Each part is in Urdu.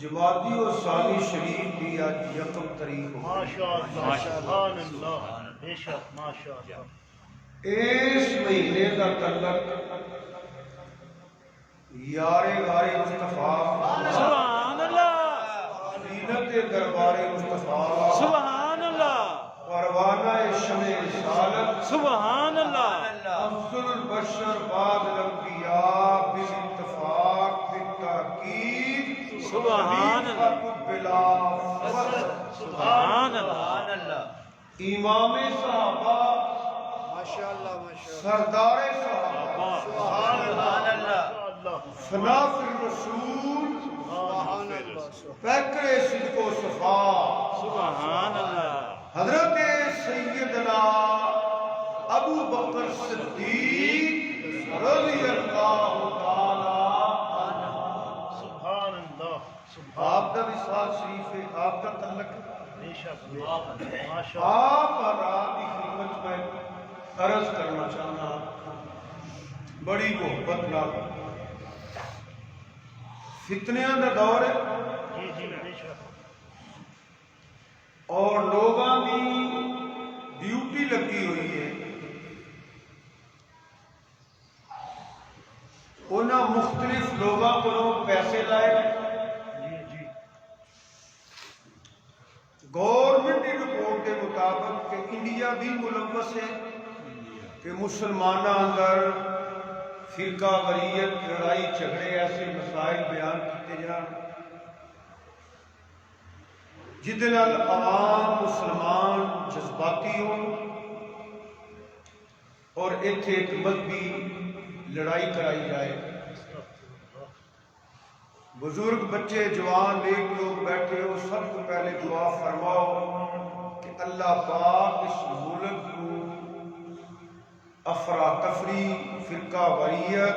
جمادی و ثانی شریف بھی آج یکم تاریخ ہو سبحان اللہ بے شک ماشاءاللہ. اس مہینے کا تعلق یار غار مصطفیٰ سبحان اللہ زینت دربار مصطفیٰ سبحان اللہ پروانہ شمع رسالت سبحان اللہ افضل البشر بعد الانبیاء بالاتفاق بالتاکید سبحان اللہ بلا فخر سبحان اللہ امام صحابہ سردار صحابہ سبحان اللہ فناف الرسول پیکر صدق و صفا سبحان اللہ حضرت سیدنا ابو بکر صدیق رضی اللہ تعالی سبحان اللہ آپ کا وصال شریف ہے، آپ کا تعلق بے شک ماشاءاللہ. آپ رات کی خدمت میں عرض کرنا چاہنا بڑی محبت نال فتنیاں دا دور ہے جی جی بے شک اور لوگاں دی ڈیوٹی لگی ہوئی ہے، انہاں مختلف لوگاں کو پیسے لائے وریہ بھی ملوث ہے کہ مسلمانوں اندر فرقہ وریت لڑائی جھگڑے ایسے مسائل بیان کیتے جان جہدے نال عوام مسلمان جذباتی ہون اور ایتھے ایک مذہبی لڑائی کرائی جائے. بزرگ بچے جوان نیک لوگ بیٹھے ہو سب کو پہلے دعا فرماؤ کہ اللہ پاک اس ملک کو افراتفری فرقہ واریت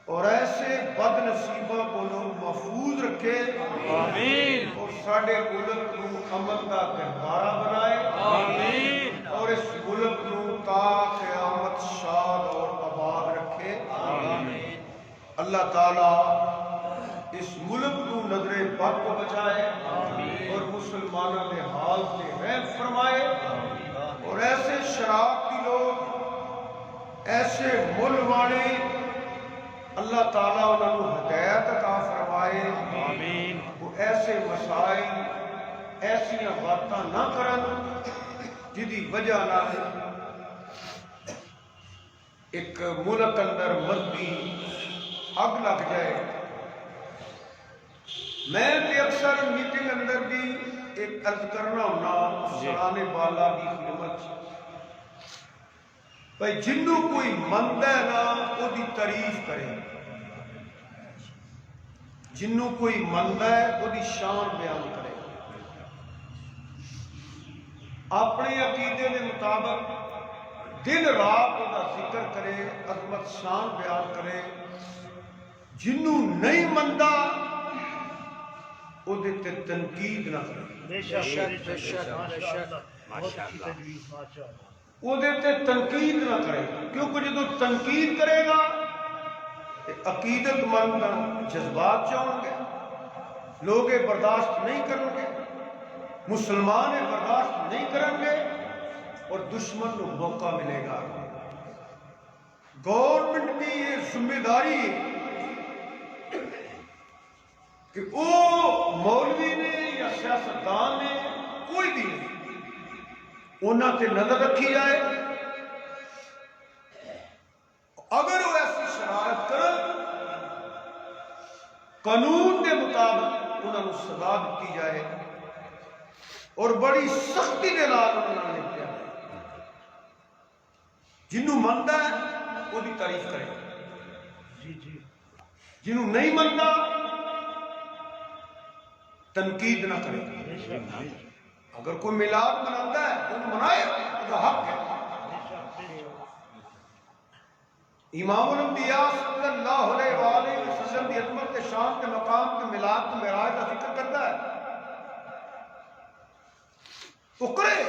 اور ایسے بد نصیبہ کو محفوظ رکھے آمین اور ساڑھے ملک کو امن کا گہوارہ بنائے آمین اور اس ملک کو تا قیامت شاد اور آباد رکھے. آمین اللہ تعالیٰ اس ملک کو نظر بد کو بچائے اور مسلمانوں کے حال سے رحم فرمائے اور ایسے شرابی لوگ ایسے ملوانے اللہ تعالیٰ انہوں نے ہدایت عطا فرمائے. آمین وہ ایسے مسائل ایسی باتاں نہ کرن جدی وجہ نہ ایک ملک اندر مذہبی اگ لگ جائے. میں تے اکثر میٹنگ اندر بھی ایک عرض کرنا ہونا افسران بالا کی خدمت بھائی جنوں کوئی مند ہے نا وہ دی تعریف کرے, جنوں کوئی مند ہے وہ دی شان بیان کرے, اپنے عقیدے کے مطابق دن رات وہ ذکر کرے, عظمت شان بیان کرے. جنوں نہیں مندا وہ تے تنقید نہ کرے, بے شک بے شک ماشاءاللہ بہت اچھی تجویز ماشاءاللہ. وہ تے تنقید نہ کرے کیونکہ جدو تنقید کرے گا عقیدت مند جذبات جاؤں گے, لوگ برداشت نہیں کریں گے, مسلمان برداشت نہیں کریں گے اور دشمن کو موقع ملے گا. گورنمنٹ کی یہ ذمہ داری ہے کہ وہ مولوی نے یا سیاستدان نے کوئی بھی نہیں انہاں تے نظر رکھی جائے. اگر وہ ایسی شرارت کرن قانون کے مطابق انہوں نے سزا دیتی جائے اور بڑی سختی کے نال انہوں نے نپٹیا جائے. جنوں مندا ہے وہ دی تعریف کرے, جی جی جنوں نہیں مندا تنقید نہ کرے. بے شک اگر کوئی میلاد مناتا ہے تو منائے, وہ حق ہے. امام الانبیاء صلی اللہ علیہ وآلہ وسلم کی عظمت کے شان کے مقام کے میلاد کے معراج کا ذکر کرتا ہے وہ کرے.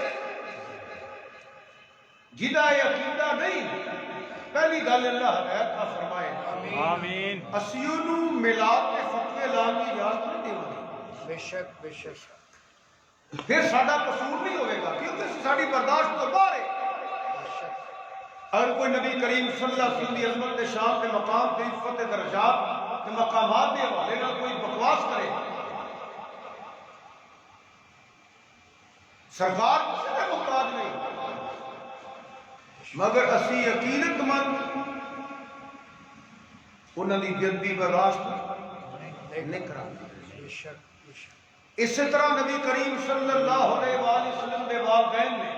جدا یہ عقیدہ نہیں, پہلی گل اللہ ہدایت کا فرمائے. آمین اسیونو میلاد کے فتوے لان کی اجازت نہیں دے گی, بے شک بے شک پھر ساڈا قصور نہیں ہوئے گا کیونکہ ساری برداشت تو باہر ہے. اگر کوئی نبی کریم صلی اللہ علیہ وسلم کی عظمت کے شان کے مقام کے عفت درجات کے مقامات کے حوالے نہ کوئی بکواس کرے, سرکار کسی کا محتاج نہیں, مگر اسی عقیدت مند انہوں کی بےادبی برداشت نہیں کرانگے. بے شک بے شک اسی طرح نبی کریم صلی اللہ علیہ وآلہ وسلم کے والدین نے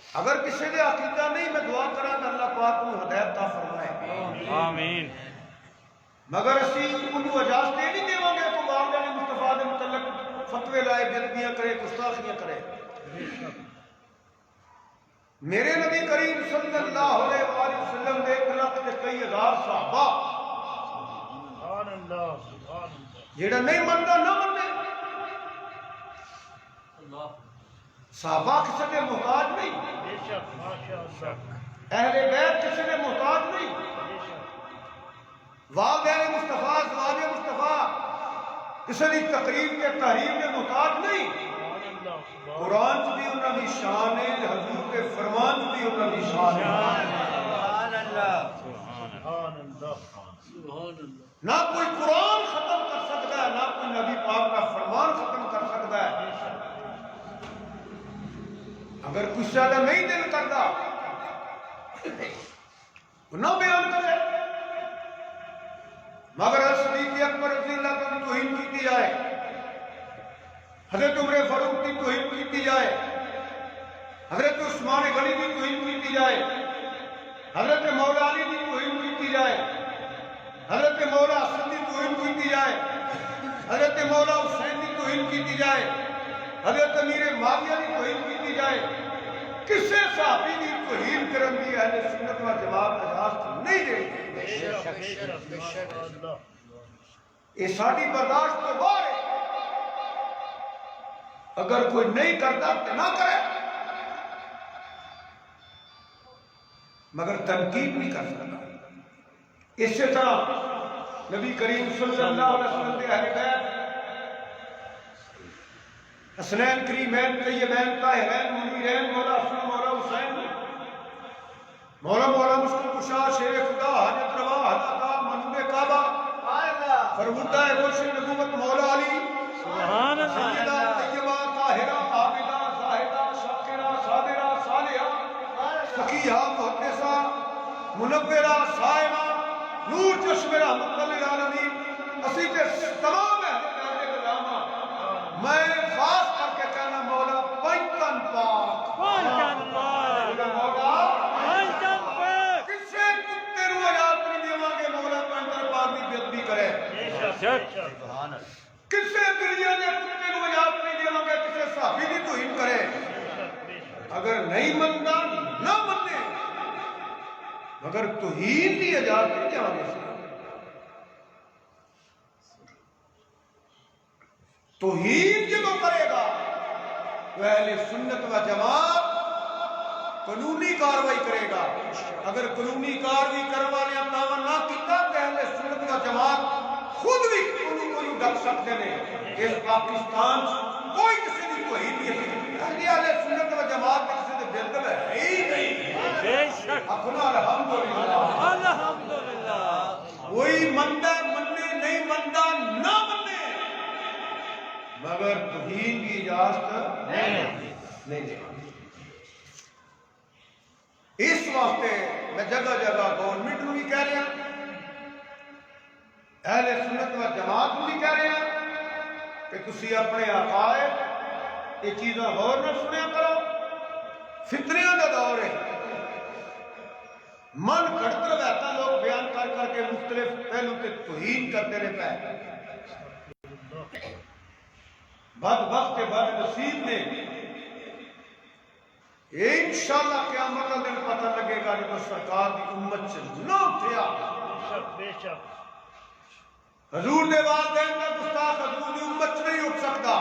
اگر کسی نے عقیدہ نہیں میں دعا کرا کہ اللہ پاک کو ہدایت عطا فرمائے, آمین مگر اسی انہوں اجازت نہیں دیں گے تو والدین مصطفیٰ کے متعلق فتوے لائے, بےادبیاں کرے, گستاخیاں کرے. میرے نبی کریم صلی اللہ علیہ وآلہ وسلم نے 1 لاکھ کے کئی ہزار صحابہ سبحان اللہ سبحان اللہ. جیڑا نہیں منتا نہ منے. صحابہ کسی کے محتاج نہیں, بے شک ماشاءاللہ. اہل بیت کسی کے محتاج نہیں, بے شک والدین مصطفیٰ ازواج مصطفیٰ کسی کی تقریر کے تحریر کے محتاج نہیں. سبحان اللہ سبحان قرآن سے بھی انہوں کی شان ہے, حضور کے فرمان سے بھی انہوں کی شان ہے. سبحان اللہ سبحان اللہ. نہ کوئی قرآن ختم کر سکتا ہے, نہ کوئی نبی پاک کا فرمان ختم کر سکتا ہے. اگر کچھ زیادہ نہیں دل کرتا نہ بیان کرے، مگر صدیق اکبر رضی اللہ عنہ کی توہین کی جائے، حضرت عمر فاروق کی توہین کی جائے، حضرت عثمان غنی کی توہین کی جائے، حضرت مولا علی کی توہین کی جائے، حضرت مولا حسن کی توہین کی جائے، حضرت مولا حسین کی توہین کی جائے، حضرت امیر معاویہ کی توہین کی جائے، کسے صحابی کی توہین کرن دی اہل سنت و جماعت اجازت نہیں دے۔ یہ ساری برداشت تو باہر ہے، اگر کوئی نہیں کرتا تو نہ کرے، مگر تنقید نہیں کر سکتا۔ اسی طرح نبی کریم صلی اللہ علیہ وسلم کے اہل بیت حسنین کریمین طیبین طاہرین منیرین مولا حسن مولا حسین مولا مشکل کشا شیر خدا حاجت روا حضرت منور کعبہ فرمودہ روشن نبوت مولا علی سبحان اللہ، سیدہ طیبہ طاہرہ عابدہ زاہدہ شاکرہ صابرہ صالحہ فقیہہ محدثہ منورہ صائمہ نور چشم رحمت للعالمین اسی کے تمام اہل غلامہ میں خاص کر کے کہنا مولا پنجتن پاک مولا کسے کتے رو آیات نہیں دیواں گے مولا پنجتن پاک کی بےادبی کرے، کسے دنیا کے کتے رو آیات نہیں دیواں گے کسے صحابی کی توہین کرے، اگر نہیں منتا نہ منے، مگر توہین کی اجازت نہیں دیواں گے۔ توہین جب کرے گا تو اہل سنت و جماعت قانونی کاروائی کرے گا، اگر قانونی کاروائی کروانے دعویٰ نہ کیتا تو اہل سنت و جماعت خود بھی کوئی ڈر سکتے ہیں۔ اس پاکستان کوئی کسی کی توہین نہیں ہے، اہل سنت و جماعت کے کسی سے بہتر ہے ہی نہیں۔ اپنا الحمدللہ کوئی مندہ مننے نہیں مندہ نہ مننے، مگر توہین کی اجازت نہیں دے۔ اس واسطے میں جگہ جگہ گورنمنٹ کو بھی کہہ رہا ہوں، اہل سنت و جماعت کو بھی کہہ رہے ہیں کہ تسی اپنے عقائد یہ چیزاں غور نہ سنیا کرو، فتنیاں دا دور ہے، من گھڑت روایتاں لوگ بیان کر کر کے مختلف پہلو کے توہین کرتے رہتا ہے۔ بدبخت کے بد نصیب نے انشاءاللہ قیامت کا دن پتہ لگے گا جب سرکار کی امت سے نہ اٹھیا۔ حضور نے والدین کا گستاخ حضور کی امت سے نہیں اٹھ سکتا۔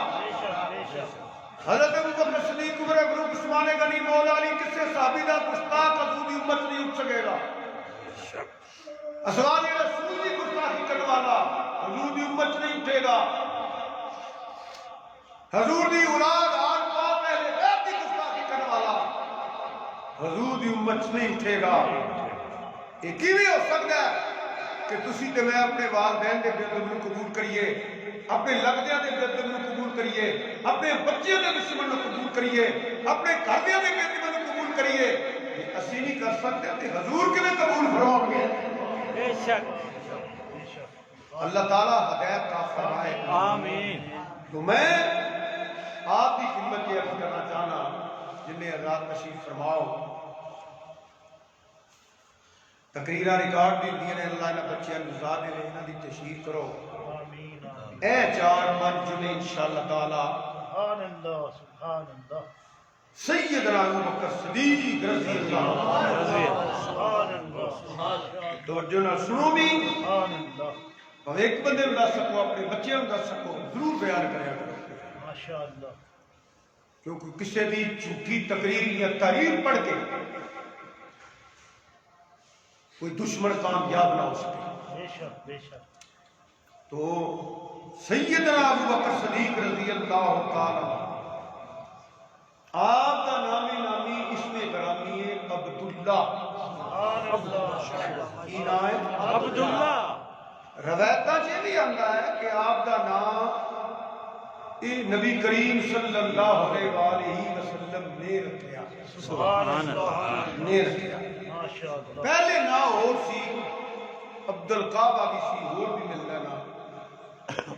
حضرت ابوبکر صدیق عمر فاروق عثمان غنی مولا علی کسے صحابی دا گستاخ حضور کی امت سے نہیں اٹھ سکے گا۔ اسوار رسول کی گستاخی کرنے والا حضور کی امت سے نہیں اٹھے گا۔ حضور دی اولاد آل پاک اہل بیت کی گستاخی کرنے والا حضور دی امت نہیں اٹھے گا۔ یہ کیویں ہو سکتا ہے کہ تسی تے میں اپنے والدین دے بےادب نوں قبول کریے، اپنے لگدیاں دے بےادب نوں قبول کریے، اپنے بچیاں دے دشمن نوں قبول کریے، اپنے گھردیاں دے بےادب نوں قبول کریے، اسی نہیں کر سکتے تے حضور کیویں قبول فرماؤ گے؟ بے شک اللہ تعالیٰ ہدایت کا فرمائے آمین۔ تو میں آپ کی خدمت یہ عرض کرنا چاہنا جنہیں حضرات تشریف فرماؤ، تقریرہ ریکارڈ بھی دیے نے اللہ نے بچے انزاد نے انہاں دی تشہیر کرو۔ اے 4-5 جمعے انشاءاللہ تعالی سبحان اللہ سبحان اللہ سیدنا ابوبکر صدیق رضی اللہ سبحان اللہ توجہ نہ سنو بھی، سبحان اللہ اور ایک بندے میں دس سکو اپنے بچے میں دس سکو ضرور بیان کریا کرو، ماشاءاللہ۔ کیونکہ کسی بھی جھوٹی تقریر یا تحریر پڑھ کے کوئی دشمن کامیاب نہ ہو سکے۔ بے شک بے شک۔ تو سیدنا ابوبکر صدیق رضی اللہ تعالی آپ کا نامی اسم گرامی ہے عبداللہ۔ سبحان اللہ کی نام ہے عبداللہ۔ روایتاں یہ بھی آتا ہے کہ آپ کا نام نبی کریم صلی اللہ علیہ وسلم نے رکھا۔ سبحان اللہ نیز کیا ماشاءاللہ پہلے نہ اور سی عبد القابہ بھی سی اور بھی ملتا نا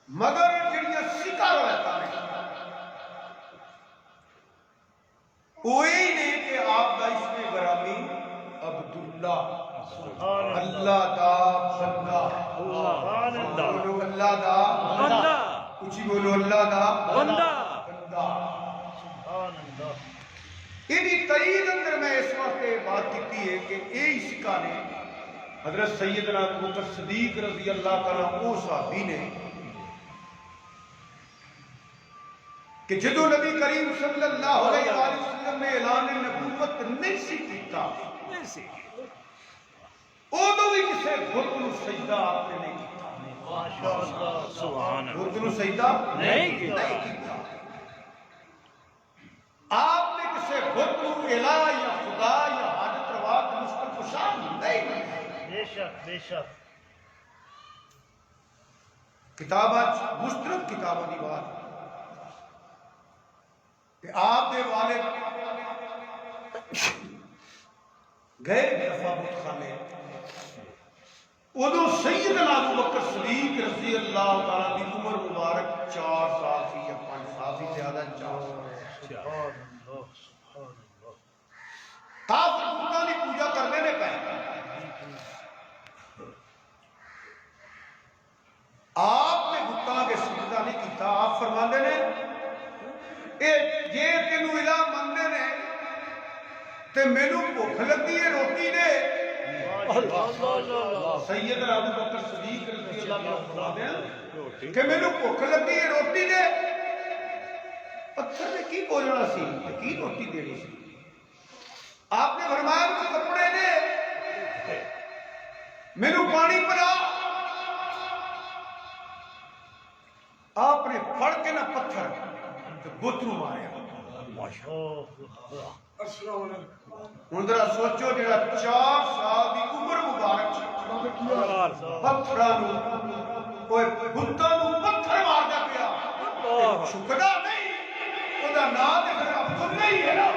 مگر جڑیاں سکا روایتاں نے وہی نے کہ آپ کا اس میں گرامی عبداللہ سبحان اللہ دا بندہ سبحان اللہ بولو اللہ دا بندہ اچھی بولو اللہ دا بندہ بندہ سبحان اللہ انہی تائید اندر میں اس وقت بات کیتی ہے کہ یہی سکا نے حضرت سیدنا ابو بکر صدیق رضی اللہ تعالیٰ او صحابی نے کہ جدو نبی کریم صلی اللہ علیہ وآلہ وسلم نے اعلان نبوت نہیں سی کیتا ادو بھی کسے بت نو سجدہ آپ نے نہیں کیتا ماشاءاللہ سبحان اللہ بت نو سجدہ نہیں کیتا نہیں کیتا آپ نے کسے بت نو الہ یا خدا یا حاجت روا مشکل کشا نہیں بنایا بے شک کتابہ مسترد کتابہ دی بات کہ آپ دے والد گئے دفعہ بت خانے ادو سیدنا ابو بکر صدیق رضی اللہ تعالیٰ دی عمر مبارک 4 سال تھی یا 5 سال تھی زیادہ 4 سال سبحان اللہ سبحان اللہ کافر بتاں دی پوجا کرنے نے پہ آپ نے بتاں کے سجدہ نہیں کیتا آپ فرماندے نے اے جے تینو الہ مندے نے تے مینوں بھوک لگی ہے روٹی دے سیدنا ابو بکر صدیق رضی اللہ عنہ فرماتے ہیں کہ مینوں بھوک لگی ہے روٹی دے پتھر نے کی بولنا سی کی روٹی دینی سی آپ نے فرمایا مجھے کپڑے دے مینوں پانی پلا آپ نے پھڑ کے نہ پتھر بت نو ماریا ہن ذرا سوچو جڑا 4 سال دی عمر مبارک پتھراں نو اوے بتاں نو پتھر ماردا پیا چھکدا نہیں اوندا نام تے پھر عبداللہ ہی ہے نا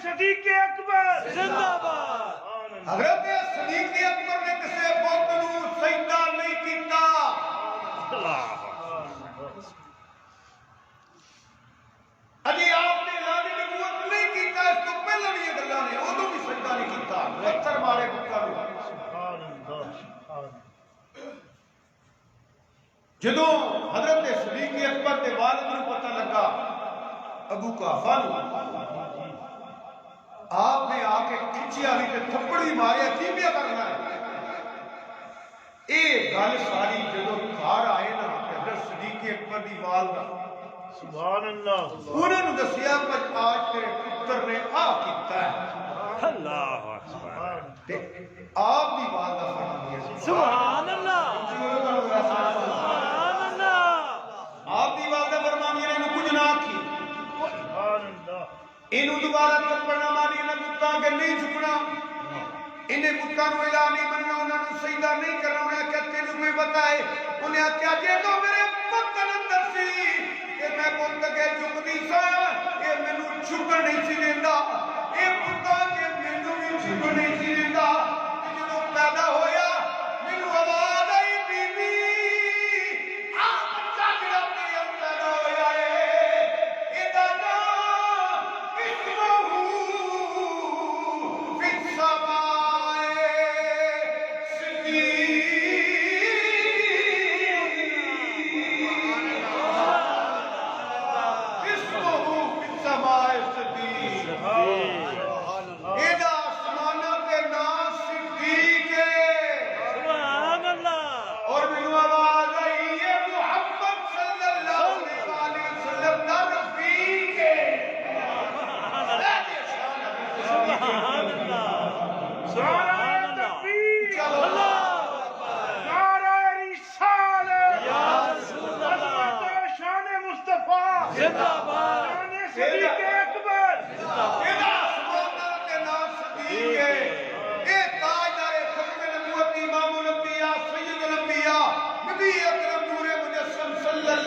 صدیق اکبر زندہ باد حضرت صدیق اکبر نے کسے بت نو سجدہ نہیں کیتا اجی آپ نے اعلان نبوت نہیں کیتا اس تو پہلے بھی یہ گلاں نے ادو بھی سجدہ نہیں کیتا پتھر مارے بتاں نو سبحان اللہ سبحان جدو حضرت صدیق اکبر کے والد نو پتہ لگا ابو قحافہ نو آپ نے آ کے کھچیا بھی تے تھپڑی ماریا کی پیا کرنا ہے اے گل ساری جدو گھر آئے نا حضرت صدیق اکبر دی والدہ سبحان اللہ انہوں نے دسیا کہ آج تیرے پتر نے آ کیتا ہے اللہ اکبر تے آپ دی والدہ فرماتی ہے سبحان اللہ سبحان اللہ آپ دی والدہ فرماتی ہے انہوں کچھ نہ آکھی سبحان اللہ انہوں دوبارہ تھپڑ نہ ماری انہیں بتاں کے نہیں جھکنا انہیں بتاں نو الہ نہیں مننا انہوں نے سجدہ نہیں کرنا انہیں کیا تینوں کوئی بتائے انہیں کیا جے تو میرے پتن اندر سی کہ میں بت کے جھکدی سا یہ مینوں جھکن نہیں سی دیندا یہ بتاں کے مینوں بھی جھکن نہیں سی دیندا جدوں پیدا ہویا مینوں آواز آئی بی بی آ بچہ جڑا میرے اندر پیدا ہویا ہے ایندا نام اسمہ فی السماء صدیق اسمہ فی السماء صدیق ایندا آسمانہ کے نام صدیق ہے سبحان اللہ اور مینوں آواز آئی ہے محمد صلی اللہ علیہ وسلم دا رفیق ہے سبحان اللہ سبحان اللہ چلو یا رسول اللہ زندہ باد ایدہ آسمانہ کے نام صدیق ہے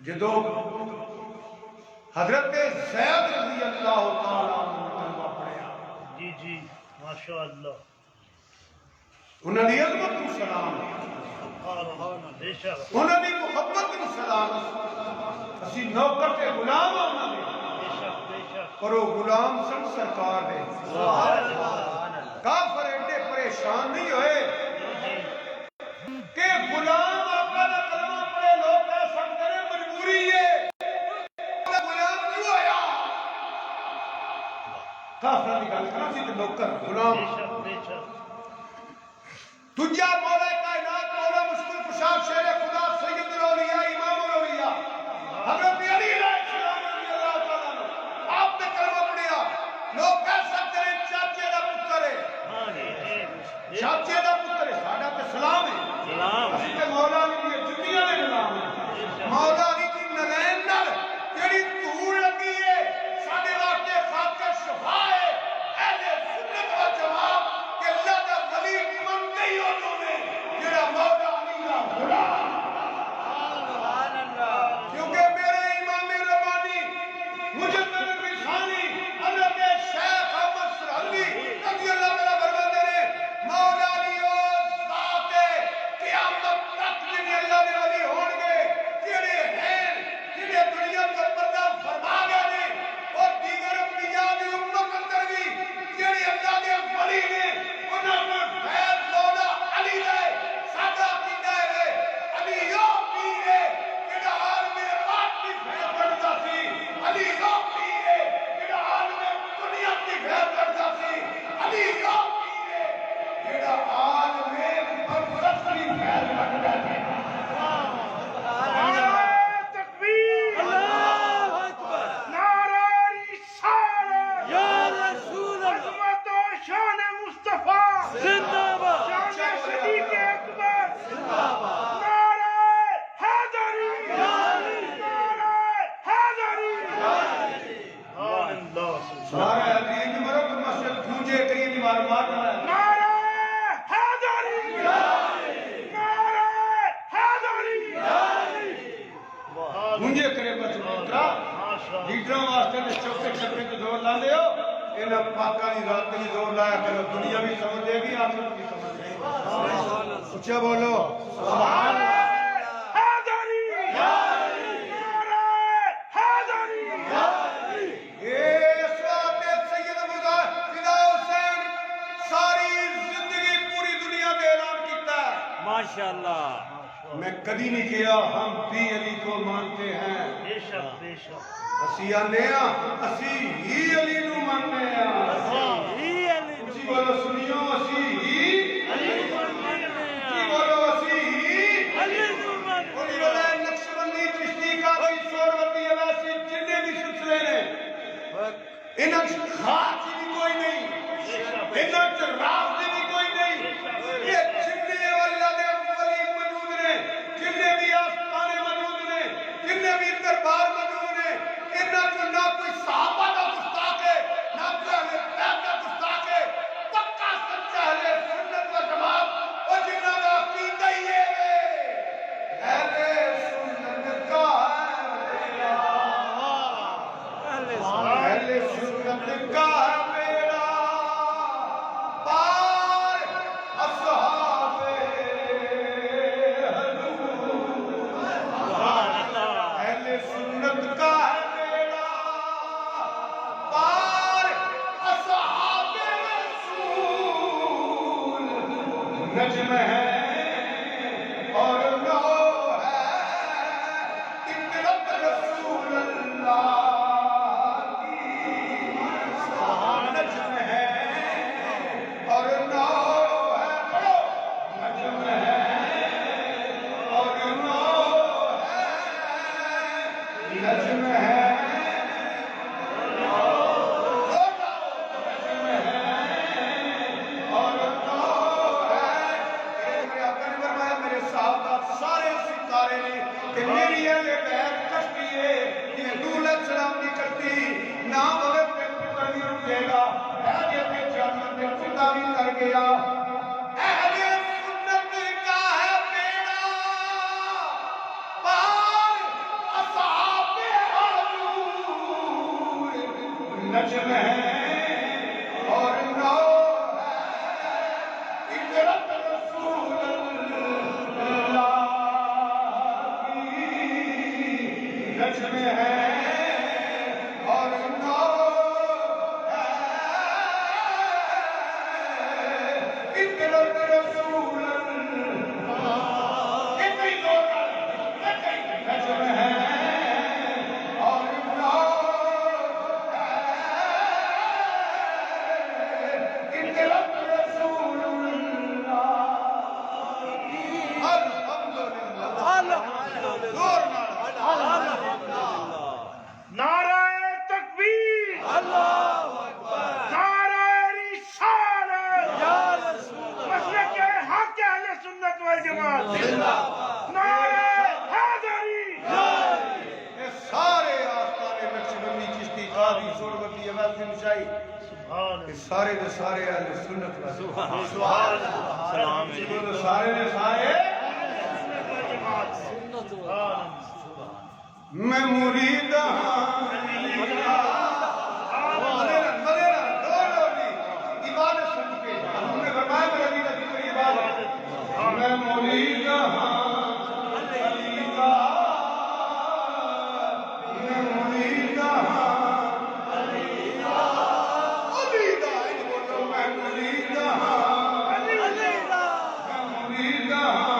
جدو حضرت زید رضی اللہ تعالیٰ عنہ نے کلمہ پڑھیا جی جی ماشاءاللہ انہوں نے عظمت کو سلام بے شک انہوں نے محبت کو سلام اسی نوکر کے غلام انہوں نے بے شک بے شک اور وہ غلام سن سرکار دے کافر ایڈے پریشان نہیں ہوئے کہ غلام آقا نے کلمہ پڑھے لوگ کہہ سکتے ہیں مجبوری ہے غلام کیوں آیا کافر کی گل کرنا سی کہ نوکر غلام بے شک بے شک دنیا مولا کائنات مولا مشکل کشا شیر خدا سید الاولیاء امام الاولیاء حضرت علی علیہ السلام رضی اللہ تعالیٰ عنہ آپ نے کلمہ پڑھیا لوگ کہہ سکتے ہیں چاچے دا پتر ہے ہاں جی جی چاچے دا پتر ہے ساڈا تے سلام ہے سلام اسی تے مولا علی دی جتیاں دے نظام ہے مولا علی دی نلین نال جڑی دھوڑ لگی ہے ساڈے واسطے خاطر شفا ہے اہل سنت و جماعت کہ اللہ دا ولی منتے ہی انہوں نے جڑا مولا علی دا غلام کیونکہ میرے امام ربانی مجدد الرسانی حضرت شیخ احمد سرحلی رضی اللہ تعالیٰ فرماتے ہیں مولا علی او ذات قیامت تک جنہیں اللہ نے ولی ہون گے جڑے ہیں جنہیں دنیا کا پردہ فرما گئے نے اور دیگر انبیاء کی امت اندر بھی جڑے اللہ کے ولی نے انہاں کو فیض مولا علی دے سادہ عقیدہ ہے علی یو پیر ہے جڑا عالم پاک کی فیض بندا سی علی یو پیر ہے جڑا عالم دنیا کی فیض بندا سی علی یو پیر ہے جڑا عالم برزخ کی فیض بندا سی نعرہ تکبیر اللہ اکبر نعرہ رسالت یا رسول اللہ عظمت و شان مصطفیٰ زندہ باد شان صدیق اکبر نعرہ حیدری نعرہ حیدری سبحان اللہ سارے عزیز مرد مسجد گونجے کریے دیوار مارنا ہے نعرہ حیدری نعرہ حیدری گونجے کرے بچ لیڈرہ لیڈروں واسطے نے چوکے چھکے تو زور لا دے ہو انہاں پاکانی ذات کی زور لایا کرو دنیا بھی سمجھ دے گی آخرت بھی سمجھ دے گی اچھا بولو سبحان اللہ حیدری نعرہ حیدری اس واسطے سید فدا حسین ساری زندگی پوری دنیا میں اعلان کیتا ہے ماشاءاللہ میں کدی نہیں کیا ہم بھی علی کو مانتے ہیں بے شک بے شک اسی آنے ہاں اسی ہی علی نو مانتے ہیں یہ علی اسی بولو سنیو اسی ہی اسی بولو اسی ہی علی نعمت ولی بولے نقشبندی چشتی کا کوئی سوروتی علاسی جننے بھی سلسلے نے انہاں خاص بھی کوئی نہیں انہاں چراغ بھی کوئی نہیں یہ جننے والا دے ولی موجود نے جننے بھی آستانے موجود نے جننے بھی دربار موجود نے انہاں چ نہ کوئی صحابہ کا گستاخ ہے نہ کوئی اہل بیت کا گستاخ ہے پکا سچا اہل سنت و جماعت اور جنہاں کا عقیدہ ہی ہے اہل سنت کا اہل سنت کا میرا پار اصحاب اہل سنت کا ہے میرا پار اصحاب رسول نجم ہے اور لو ہے اطرت رسول اللہ کی نجم ہے اور لو ہے پڑھو نجم ہے اور لو ہے نجم ہے سارے ستارے نے کہ میری اہل بیت کشتی ہے یہ نور علیہ السلام کی کشتی نام ہوئے پہ پتر نہیں رکھے گا اہل کے جانت میں خدا بھی کر گیا اہل سنت کا ہے بیڑا نجم ہے اور نور ہے اطرت رسول اللہ کی نجم ہے اور نور ہے اطرت رسول اللہ اتنی دور نجم ہے اور نور ہے اطرت رسول اللہ زور نعرہ تکبیر، نعرہ رسالت، مسلک حق اہل سنت والجماعت، نعرہ حیدری، یہ سارے آستانے نقشبندی چشتی قادری سوربتی ویسے مشائی یہ سارے دے سارے اہل سنت والجماعت سارے دے سارے میں مرید ہاں عبادت سن کے ہم نے فرمایا میرا بھی نبی کو عبادت میں مرید ہاں علی کا میں مرید ہاں علی کا ان بولو میں مرید ہاں میں مرید ہاں میں مرید ہاں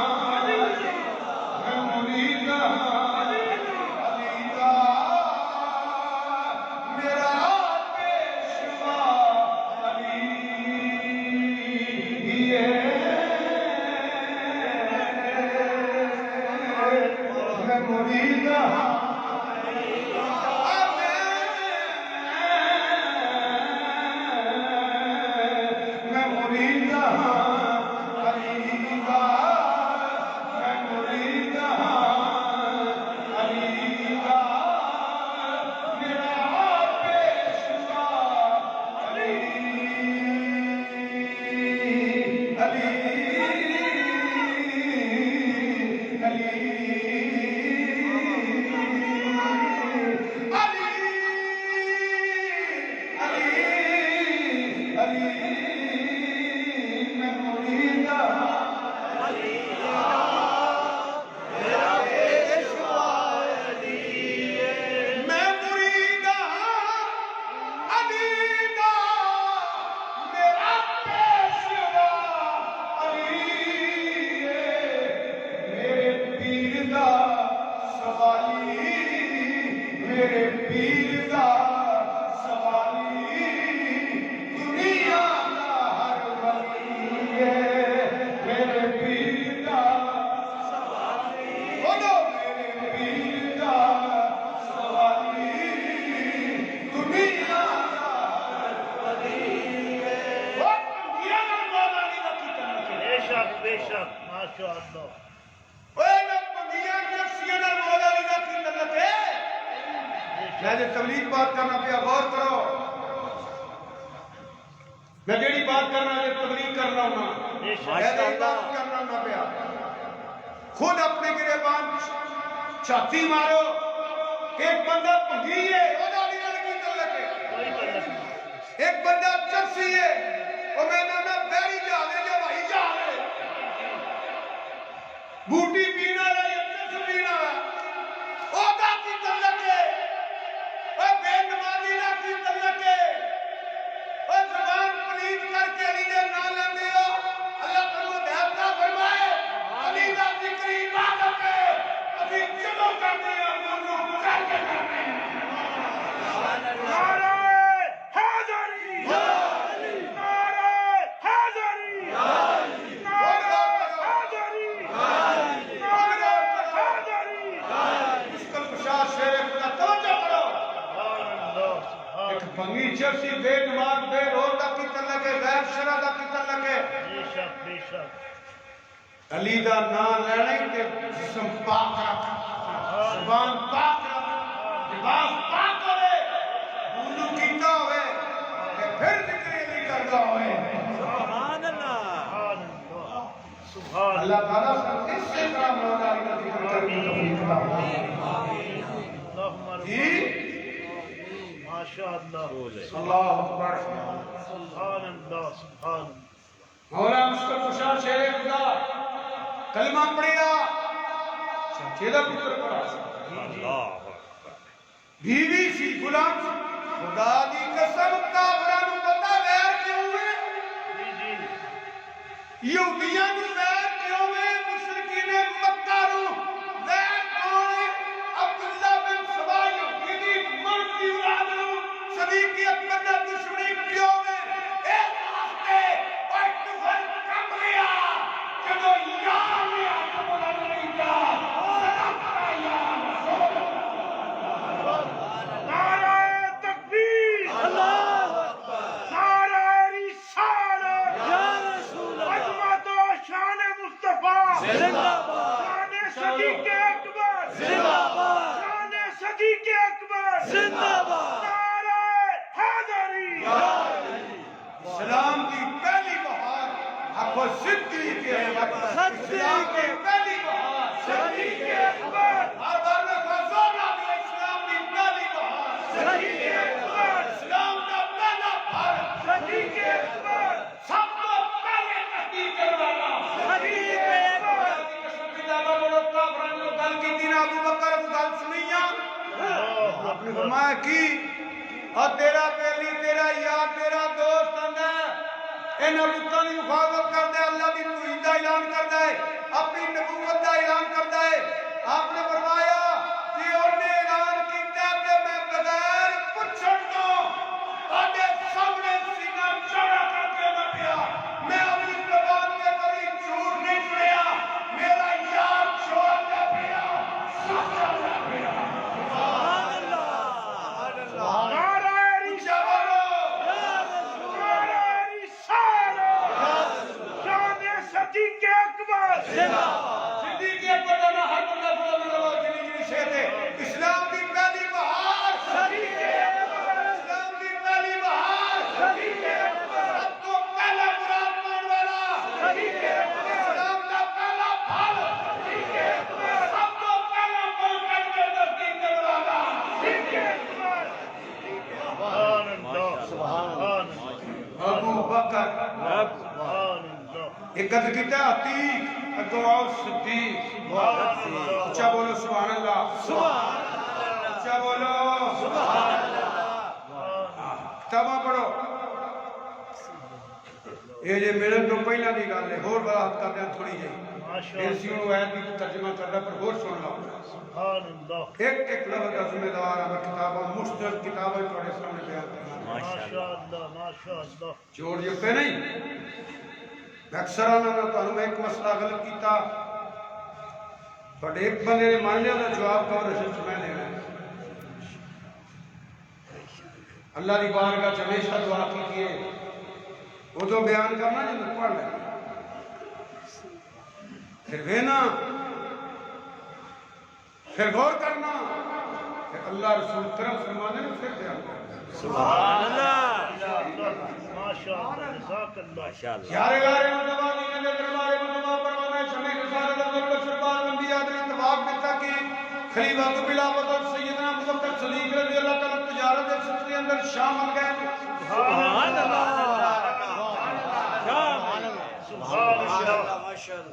میرے پیر دا سوالی دنیا دا ہر ولی ہے میرے پیر دا سوالی بولو میرے پیر دا سوالی دنیا دا ہر ولی ہے بے شک بے شک ماشاءاللہ میں جب تبلیغ بات کرنا پیا غور کرو میں جیڑی بات کرنا جب تبلیغ کرنا ہونا میں بات کرنا نہ پیا خود اپنے گریبان چھاتی مارو کہ ایک بندہ پنگی ہے ایک بندہ چرسی ہے اور میں نہ بیری جاوے یا بھائی جاوے بوٹی پینا ہے یا چرس پینا ہے اوہ کی تلک ہے اے بے نمازی نہ کی تلک ہے اے زبان پلید کر کے علی دے نہ لیندے ہو اللہ تعالیٰ دیوتا فرمائے علی دا ذکری عبادت ہے ابھی چلو کرتے ہیں موضوع کر کے کرتے ہیں نعرہ حیدری، نعرہ حیدری، نعرہ حیدری، نعرہ حیدری۔ مشکل کشا شیر خدا توجہ کرو ایک بھنگی چرسی بے نماز بے روح دا کی تلک ہے غیر شرع دا کی تلک ہے بے شک بے شک علی دا نام لینے کے جسم پاک رکھ زبان پاک رکھ لباس پاک ہوئے وضو کیتا ہوئے کہ پھر ذکر علی کرتا ہوئے سبحان اللہ سبحان اللہ تعالیٰ سے اس سے طرح مولا علی کا ذکر کرنے کی توفیق عطا فرمائے اللہم جی ماشاء MashaAllah. اللہ اکبر Subhanallah. Subhanallah. مولا مشکل کشا شیر خدا کلمہ پڑھیا چچے دا پتر پڑھا بیوی سی غلام سی خدا دی قسم کافراں نوں پتہ غیر کیوں ہے یہودیاں نوں غیر کیوں ہے مشرکین مکہ نوں غیر کیوں ہے عبداللہ بن سبا یہودی دی مرد دی اولاد نوں صدیق اکبر دا دشمنی کیوں ہے اس واسطے اوے کفر کم گیا جدوں یار نے حق بلند نہیں کیا صدقہ یا رسول نعرہ تکبیر. نعرہ رسالت. عظمت و شان مصطفیٰ. شان صدیق اکبر. شان صدیق اکبر. نعرہ حیدری. اسلام کی پہلی بہار حق و صدیق اکبر اسلام کی پہلی بہار صدیق اکبر. ہر بار میں خزانہ بھی اسلام کی پہلی بہار صدیق اکبر. اسلام کا پہلا بھار صدیق اکبر. سب کو پہلے تصدیق کرنے والا صدیق اکبر. گل کی تھی نا ابو بکر کو گل سنیاں آپ نے فرمایا کی اور تیرا پہلی تیرا یار تیرا دوست آندا ہے ان بتاں دی مخالفت کردا ہے اللہ دی توحید دا اعلان کردا ہے اپنی نبوت دا اعلان کردا ہے آپ نے فرمایا کہ انہیں اعلان کیتا کہ میں بغیر پوچھن تو آدھے سامنے سینہ چڑھا کر کے نہ پیا میں اپنی زبان کے کبھی جھوٹ نہیں سنیا میرا یار چھوڑ کے پیا سچا نہ پیا نعرہ صدیق اکبر. صدیق اکبر دا نام ہر بندہ بڑا بڑا جنی جنی شہر ہے اسلام کی پہلی بہار صدیق اکبر. اسلام کی پہلی بہار صدیق اکبر. سب کو پہلا مراد مان والا صدیق اکبر. اسلام کا پہلا پھل صدیق اکبر. سب کو پہلا پہنچ کے تصدیق کرنے والا صدیق اکبر. سبحان اللہ. سبحان اللہ. ابو بکر سبحان اللہ. ایک قدر کیتا ہے عتیق ادعا صدیق اچھا بولو سبحان اللہ اچھا بولو کتاباں پڑھو یہ جو ملن تو پہلا دی گل ہے اور بات کرتے ہیں تھوڑی جی اسی نو ہے کہ ترجمہ کرنا پر اور سن لو سبحان اللہ. ایک ایک لفظ کا ذمہ دار ہے کتاباں مشترک کتابیں تھوڑے سامنے بیان کرنا ماشاءاللہ. ماشاءاللہ. جوڑ یہ پہ نہیں اکثر آنا تو ہم ایک مسئلہ غلط کیتا بٹ ایک بندے نے مان لیا تو جواب کا رشن سمیں لینا ہے اللہ دی بارگاہ چ ہمیشہ دعا کیجئے وہ تو بیان کرنا جب پڑھ لیں پھر وینا پھر غور کرنا پھر اللہ رسول کرم فرمانے میں پھر بیان کرنا سبحان اللہ ماشاءاللہ. جزاک اللہ. یارے لارے مدبا دینے دے دربارے مدبا پروانے شمی رسالت عبد البشربان بندی آدمی اتفاق میں تھا کہ خلیفہ بلا بدل سیدنا ابوبکر صدیق رضی اللہ تعالی تجارت کے سلسلے اندر شامل گئے سبحان اللہ سبحان اللہ.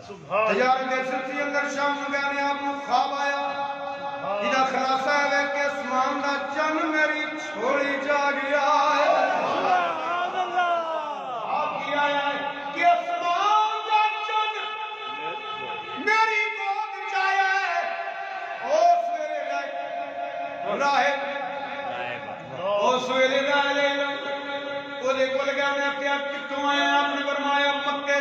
سبحان تجارت کے سلسلے اندر شامل گئے نے آپ کو خواب آیا جدا خلاصہ ہے کہ اسمان دا چن میری چھوڑی جا گیا ہے سبحان اللہ آپ کی آیا ہے کہ اسمان دا چن میری گود جایا ہے اس ویلے گئے راہب اس ویلے گئے وہ دے کول گیا نے کیا کتوں آئے آپ نے فرمایا مکے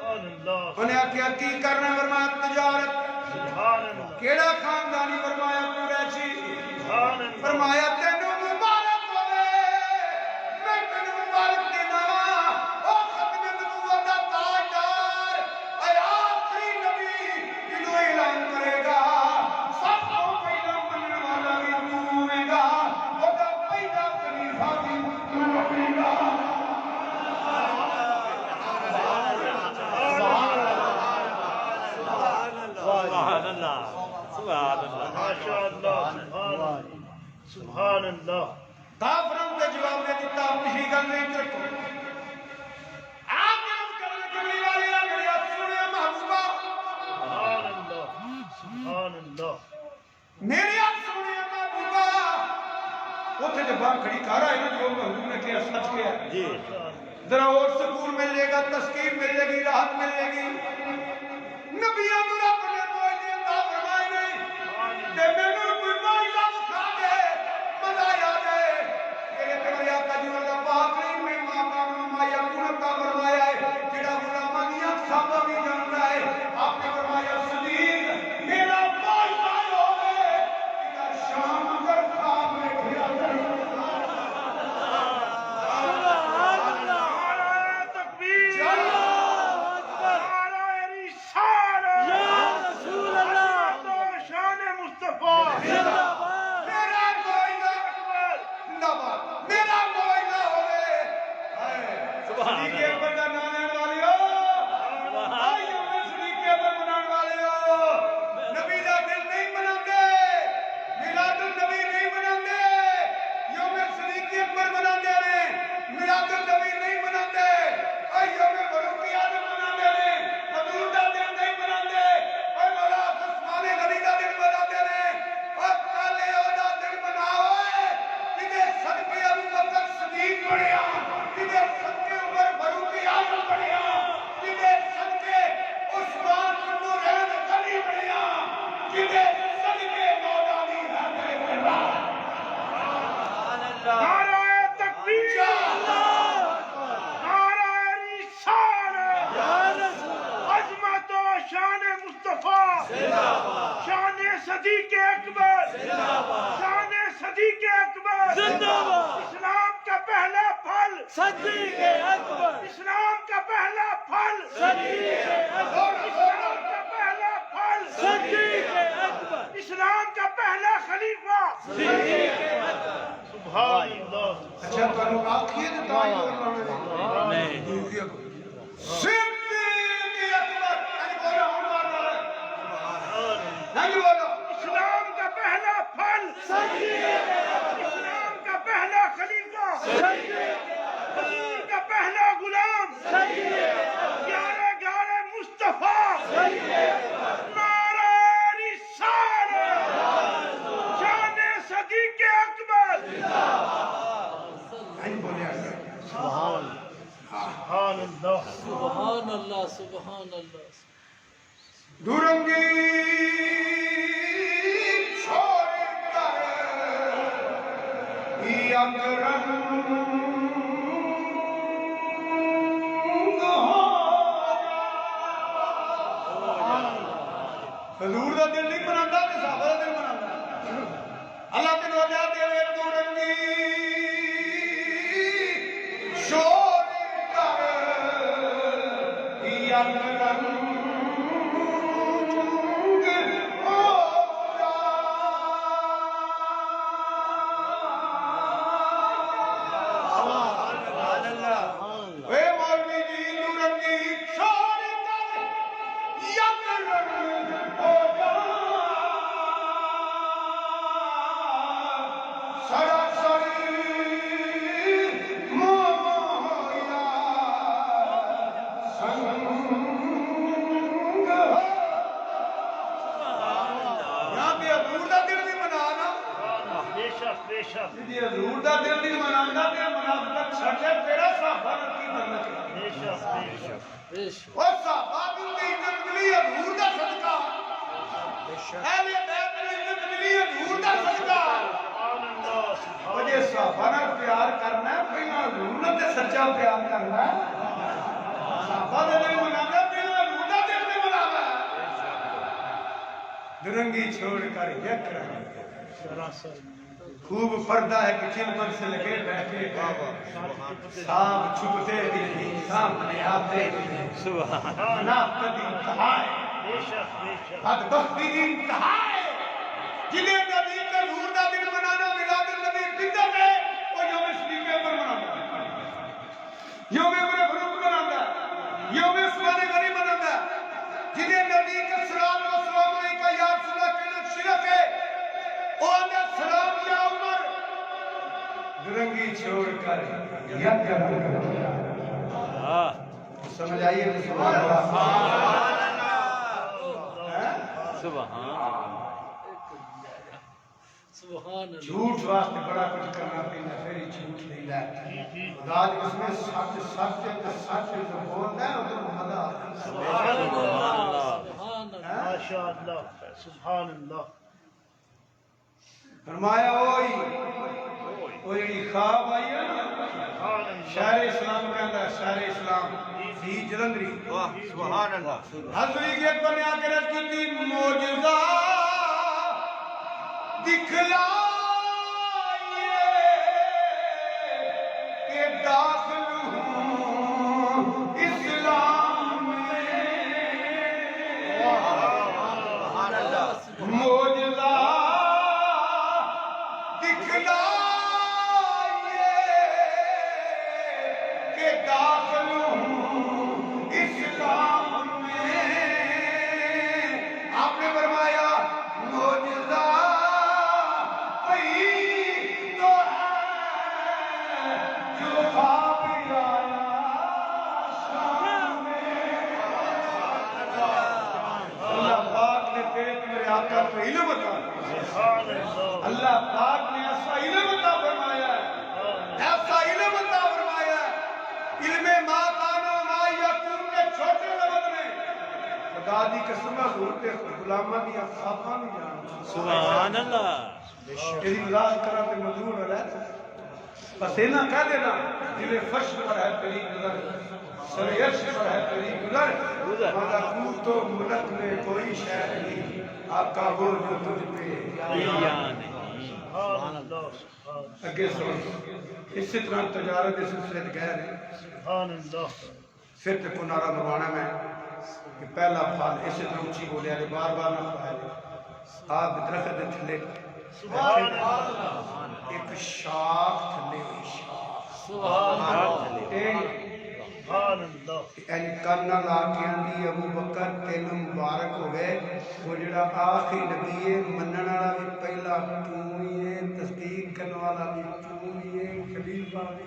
اللہ. انہیں کیا کی کرنا فرمایا تجارت سبحان اللہ. کیڑا خاندانی فرمایا قریشی سبحان اللہ. فرمایا تینوں مبارک ہوئے میں تینوں مبارک دینا او ختم نبوت دا تاجدار اے آخری نبی جنہوں اعلان کرے گا سب کو پہلا مننے والا بھی تو ہوئے گا او دا پہلا خلیفہ بھی تو ہوئے گا سبحان اللہ سبحان اللہ ماشاءاللہ. سبحان اللہ. سبحان اللہ کافروں کے جواب میں دیتا پچھلی گل نہیں رکھو آپ نے اس کرنے کرنے والی میری سنے محبوبہ سبحان اللہ میری سنے محبوبہ اتنے جب بات کھڑی کھا رہا ہے نا جو محبوب نے کیا سچ کیا جی ذرا اور سکون مل جائے گا تسکین مل جائے گی راحت مل جائے گی نبیوں کو رب نے موجے عطا فرمائے نہیں تے مینوں کوئی موجزہ دکھا دے مزہ آ جائے میرے پیارے آقا جی والا پاک نہیں میں ماں ما یکون عطا فرمایا ہے جڑا غلاماں دیاں سابا بھی جاندا ہے آپ نے فرمایا صدیق میرا موجزہ ہوے کہ شام اگر خواب میں پھرا کرے اسلام کا پہلا پھل صدیق اکبر اسلام کا پہلا پھل صدیق اکبر اسلام کا پہلا پھل صدیق اکبر اسلام کا پہلا خلیفہ صدیق اکبر سبحان اللہ اچھا تو آخیے تو تائی اور نہیں صدیق اکبر نہیں بولو اسلام کا پہلا پھل اسلام کا پہلا خلیفہ حضور کا پہلا غلام گیارہ گیارہ مصطفیٰ نعرہ رسالت شان صدیق اکبر نہیں بولے سبحان اللہ سبحان اللہ سبحان اللہ دورنگی چھوڑ کر اکرم حضور دا دل نہیں بناتا تے صحابہ دا دل بناتا اللہ کے نوجہ دے دورنگی چھوڑ کر اکرم حضور دا دل نہیں مناندا تے منافقت چھڈ دے تیرا صحابہ کی بننا او صحابہ دی عزت ملی حضور دا صدقہ اہل بیت دی عزت ملی حضور دا صدقہ مجھے صحابہ نال پیار کرنا ہے پہلا حضور نال تے سچا پیار کرنا ہے صحابہ دا دل مناندا پہلا حضور دا دل نہیں مناندا درنگی چھوڑ کر یک رہے خوب پردہ ہے کہ چلمن سے لگے بیٹھے سانپ چھپتے بھی سامنے آتے منافقت دی انتہا ہے بدبختی دی انتہا ہے جنہیں نبی کا حضور دا دن منانا میلاد النبی بدعت ہے وہ یوم صدیق اکبر منانا یوم فروخ منانا یوم عثمان غنی منانا جنہیں نبی کا سلام و سلام علیکہ یا رسول اللہ کہنا شرک ہے وہ اندر سلام یا عمر چھوڑ کر یکجہت کر دیا۔ سمجھ آئیے کہ سبحان اللہ جھوٹ واسطے بڑا کچھ کرنا پینا پھر ہی جھوٹ نہیں لائے خدا دی اس میں سچ سچ ہے تو سچ ہے تو بولنا ہے ادھر مزہ سبحان اللہ ماشاء اللہ سبحان اللہ فرمایا ہوئی وہ جڑی خواب آئی ہے نا شہر اسلام کہندا ہے شہر اسلام دی جلندری سبحان اللہ حضور کے بنے آ کے رکھ کی معجزہ دکھلائیے کہ داخل ہوں اسلام میں معجزہ دکھلائیے کہ داخل ہوں اسلام میں آپ نے فرمایا معجزہ علم عطا اللہ پاک نے ایسا علم عطا فرمایا ہے ایسا علم عطا فرمایا ہے علم ما کان و ما یکون کے چھوٹے لفظ میں خدا دی قسم حضور تے غلاماں دی افاقاں بھی جان سبحان اللہ تیری مزاج کرا تے مجبور ہو رہا بس اینا کہہ دینا دل فرش پر ہے تیری نظر سر عرش پر ہے تیری گزر ملکوت و ملک میں کوئی شے نہیں آقا وہ جو تجھ پہ اگے سن اسی طرح تجارت اس سلسلے گئے رہے پھر تے کو نعرہ مروانا میں کہ پہلا پھل اسی طرح اونچی بولے آلے بار بار نہ پائے آپ درخت دے تھلے ایک شاخ تھلے ہوئی شاخ سبحان یعنی کرنا لاکیاں دی ابو بکر تین مبارک ہو گئے وہ جڑا آخری نبی ہے منن والا بھی پہلا تو ہی ہے تصدیق کرنے والا بھی تو ہی ہے خلیفہ بھی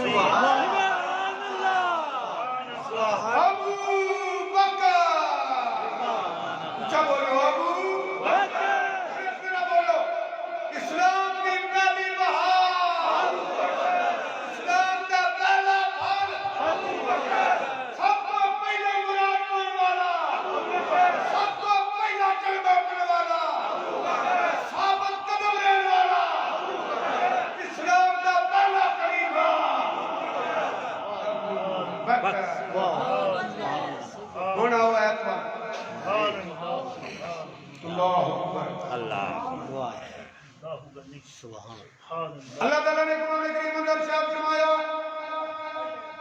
سبحان اللہ ابو بکر اچھا بولو ابو بکر پھر بولو اسلام کی پہلی بہار اسلام کا پہلا پھل سب کو پہلے مراد ہونے والا سب کو پہلا کلمہ پڑھنے والا ثابت قدم رہنے والا اسلام کا پہلا خلیفہ بکر ہونا ہوا اعتبار اللہ اکبر اللہ اللہ تعالیٰ نے قرآن کریم اندر ارشاد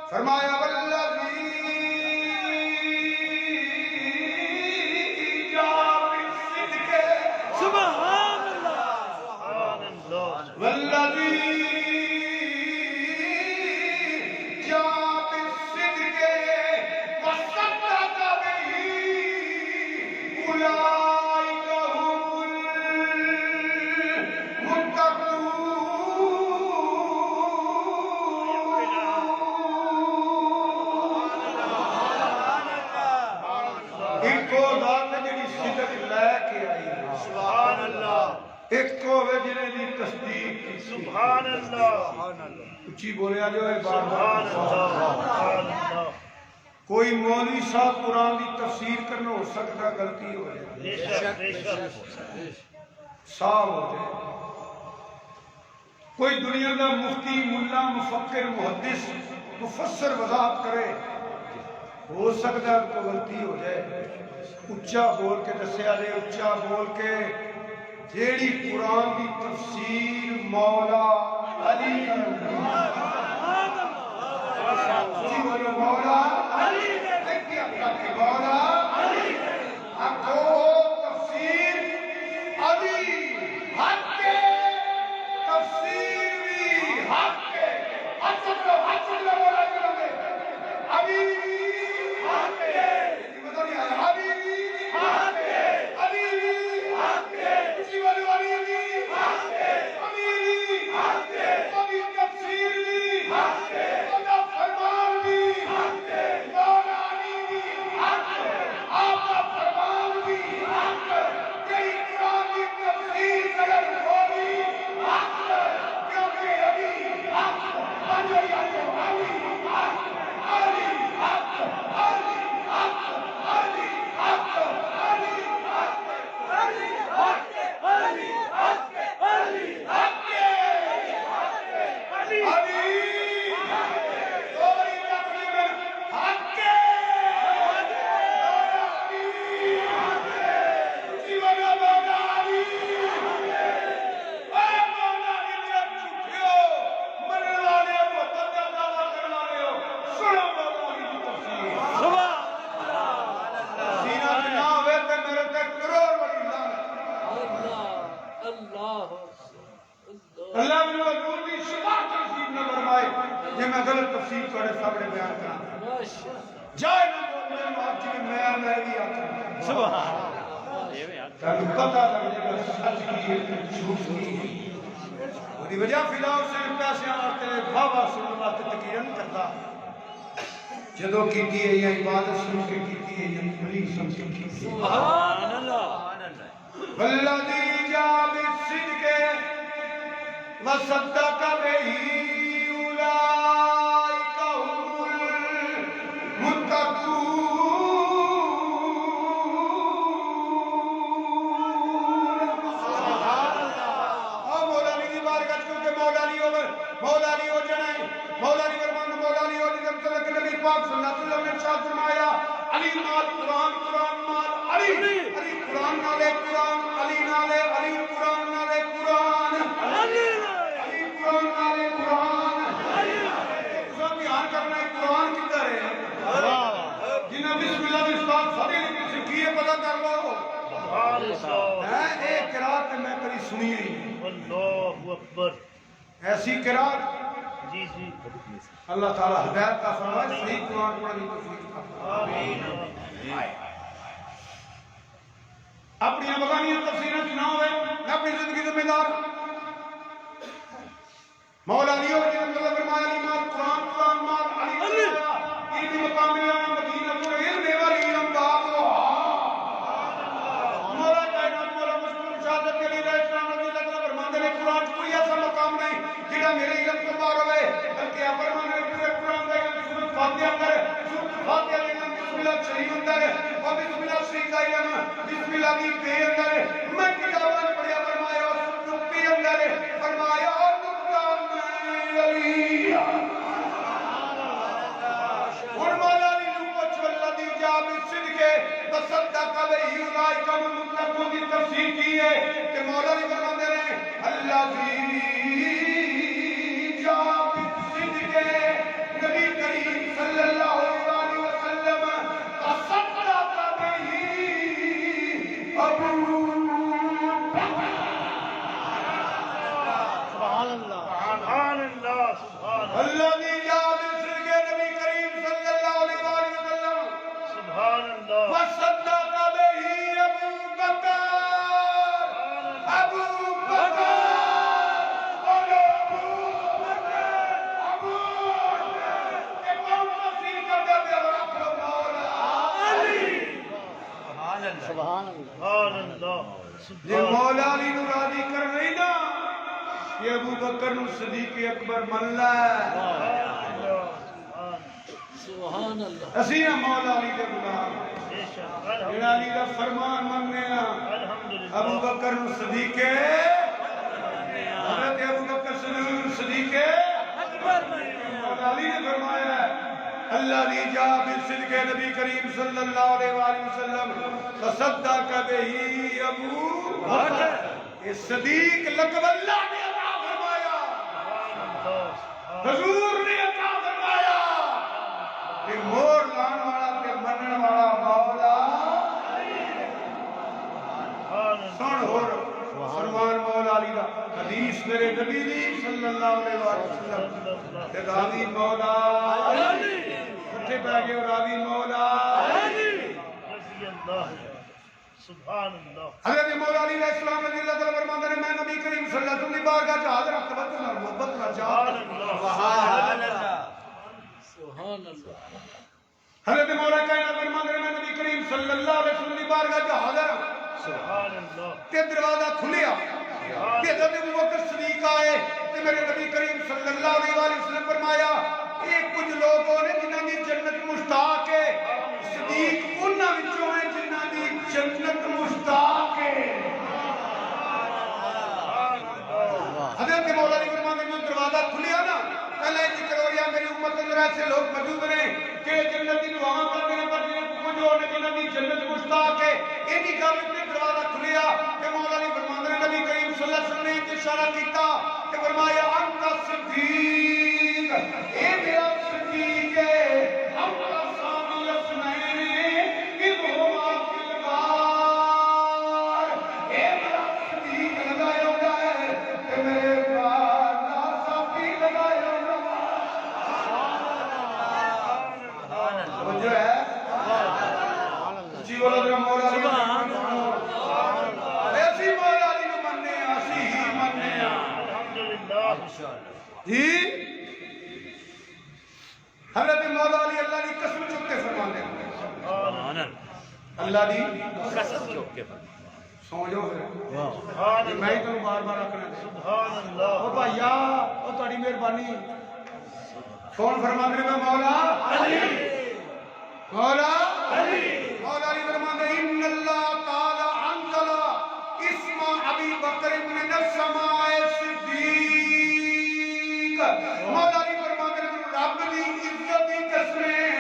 فرمایا والذی جاء بالصدق سبحان اللہ والذی جاء بالصدق وصدق به اولئک هم ایک کو ہوئے جنہیں دی تصدیق کی سبحان اللہ اچھی بولے آ جائے بار سبحان بار اللہ کوئی مولوی صاحب قرآن دی تفسیر کرنا ہو سکتا غلطی ہو جائے بے شک صاحب ہو جائے کوئی دنیا کا مفتی ملا مفکر محدث مفسر وضاحت کرے ہو سکتا ہے کو غلطی ہو جائے اچھا بول کے دسیا دے اچھا بول کے جیڑی قرآن کی تفسیر مولا علی مولا علی مولا کو تفسیر علی حق کے تفسیر بھی حق کے حق مولا چلے علی حق کے تفسیر اللہ اللہ نے حضور کی شفا تنصیب نہ فرمائے یہ میں غلط تفسیر تھوڑے سامنے بیان کرا جائے نہ بولنے آپ جی میں بھی آتا سبحان تاکہ پتہ لگے گا سچ کی جھوٹ کی وہی وجہ فی الحال سے پیسے آتے بابا سننے واسطے تقریر نہیں کرتا جدو کیتی ہے یا عبادت سن کے کیتی ہے یا بلی سن کے کیتی ہے سبحان اللہ والذی جاء بالصدق وصدق به اولئک هم المتقون سبحان اللہ مولا علی دی بارگاہ کیونکہ مولا علی ہو جانا ہے مولا علی فرمان مولا علی ہو جب تک نبی پاک صلی اللہ علیہ وسلم نے ارشاد فرمایا علی مال قرآن قرآن مال علی علی قرآن نالے قرآن علی نالے علی قرآن نالے قرآن علی قرآن نالے قرآن سب دھیان کرنا ہے قرآن کدھر ہے جنہیں بسم اللہ کی استاد ساری لکھی سکھی ہے پتہ کر لو ایک قرآن میں کبھی سنی نہیں اللہ اکبر ایسی قرآن جی جی اللہ تعالیٰ ہدایت کا فرمائے صحیح قرآن پڑھنے کی توفیق عطا فرمائے اپنی بغانیت تفسیریں نہ ہوئے میں اپنی زندگی ذمہ دار مولا علی اور جنہوں نے فرمایا علی مال قرآن قرآن مال علی علم مقام ملانا مدینہ تو علم والی علم باب مولا کائنات مولا مشکل شہادت کے لیے اسلام رضی اللہ تعالیٰ فرماتے ہیں قرآن کوئی ایسا مقام نہیں جڑا میرے علم کو پار ہوئے بلکہ آپ فرماتے ہیں پورے قرآن کا علم سورۃ فاتحہ اندر سورۃ فاتحہ کا علم بسم اللہ شریف اندر اور بسم اللہ شریف کا علم بسم اللہ کی بے اندر میں کتابیں پڑھیا فرمایا اور نقطے اندر فرمایا اور نقطہ میں علی اور مولا علی نو پوچھ والذی جاء بالصدق وصدق به اولئک هم المتقون کی تفسیر کی ہے کہ مولا علی فرماتے ہیں الذی جاء بالصدق نبی کریم صلی اللہ علیہ وسلم وصدق به ابو سبحان اللہ سبحان اللہ سبحان اللہ الذی جاء بالصدق نبی کریم صلی اللہ علیہ وسلم سبحان اللہ وصدق به ابو بکر ابو بکر بولو ابو بکر ایک اور تفسیر کر دیتے ہیں اور آپ لوگ مولا علی سبحان اللہ یہ مولا علی نو راضی کر رہی نا یہ ابو بکر نو صدیق اکبر من لا سبحان اللہ اسی ہیں مولا علی دے غلام جڑا علی دا فرمان مننے ہاں ابو بکر نو صدیق حضرت ابو بکر صدیق اکبر مولا علی نے فرمایا ہے اللہ دی جا بالصدق نبی کریم صلی اللہ علیہ وآلہ وسلم تصدق به ابو بکر یہ صدیق لقب اللہ نے عطا فرمایا حضور نے عطا فرمایا کہ مور لان والا تے منن والا مولا سن ہور فرمان مولا علی دا حدیث میرے نبی دی صلی اللہ علیہ وسلم تے راضی مولا علی اٹھے پہ گئے راضی مولا علی رضی اللہ سبحان اللہ حضرت مولا علی علیہ السلام رضی اللہ تعالیٰ فرماتے ہیں میں نبی کریم صلی اللہ علیہ وسلم کی بارگاہ سے حاضر توجہ نہ محبت نہ چاہت سبحان اللہ حضرت مولا کائنات فرماتے ہیں میں نبی کریم صلی اللہ علیہ وسلم کی بارگاہ سے حاضر سبحان اللہ کہ دروازہ کھلیا کہ حضرت ابو بکر صدیق آئے کہ میرے نبی کریم صلی اللہ علیہ وسلم فرمایا ایک کچھ لوگوں نے جنہاں دی جنت مشتاق ہے صدیق انہاں وچوں ہیں جنہاں دی جنت مشتاق ہے حضرت مولا علی فرماتے ہیں دروازہ کھلیا نا پہلے ذکر ہو رہا میری امت اندر ایسے لوگ موجود ہیں کہ جنت کی دعا کرتے ہیں پر کچھ اور جنہاں دی جنت مشتاق ہے ایک ہی گل میں دروازہ کھلیا کہ مولا علی فرماتے ہیں نبی کریم صلی اللہ علیہ وسلم نے اشارہ کیتا کہ فرمایا انت صدیق اے میرا صدیق ہے ہم ثانی الاسنین اذ ہما فی الغار اے میرا صدیق لگایا جی حضرت مولا علی اللہ کی قسم چک کے فرماتے ہیں اللہ دی قسم چوک کے سو جاؤ پھر میں ہی تمہیں بار بار رکھنا او بھائیا او تہاڈی مہربانی کون فرماتے ہیں مولا علی مولا علی مولا علی فرماتے ہیں ان اللہ تعالی انزل اسم ابی بکر من السماء صدیق مولا علی فرماتے ہیں رب دی عزت دی قسمیں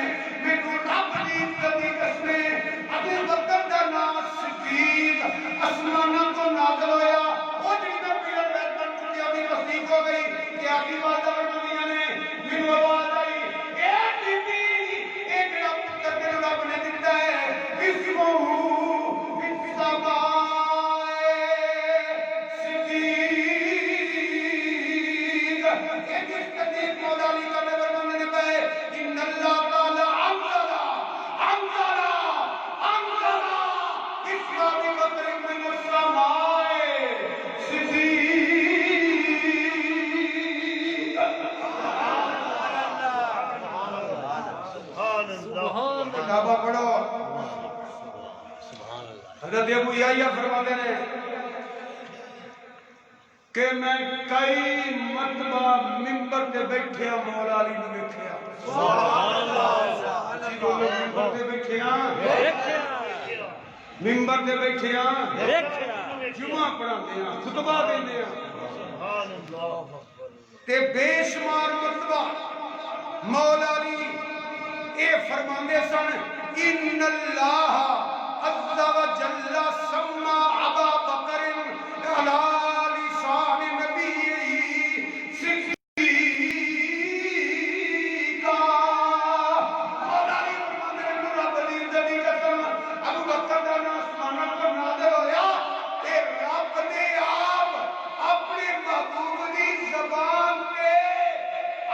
مینوں رب دی عزت دی قسمیں ابو بکر دا نام صدیق آسماناں تو نازل ہویا او جڑی میں پیلر بیت بن چکی ابھی تصدیق ہو گئی کہ آدھی بات فرمایا نے مینوں آواز آئی اے بی بی اے جڑا پتر تینوں رب نے دتا ہے اسمہ بالسماء صدیق اے جس تصدیق مولا علی کا نبی فرمانے نے کہا ان اللہ تعالی انزل اسم ابی بکر من السماء صدیق کتابہ پڑھو حضرت ابو یحییٰ فرماتے ہیں کہ میں کئی مرتبہ ممبر تے بیٹھے ہاں مولا علی نو ویکھیا ممبر تے بیٹھے ہاں ممبر تے بیٹھے ہاں جمعہ پڑھاندے ہاں خطبہ دیندے ہاں تے بے شمار مرتبہ مولا علی اے فرماندے سن ان اللہ عز و جل سما ابا بکر علی لسان نبیہ صدیقا مولا علی فرماندے ہیں رب دی عزت دی قسم ابو بکر دا نام آسماناں تو نازل ہویا تے رب نے آپ اپنے محبوب دی زبان پہ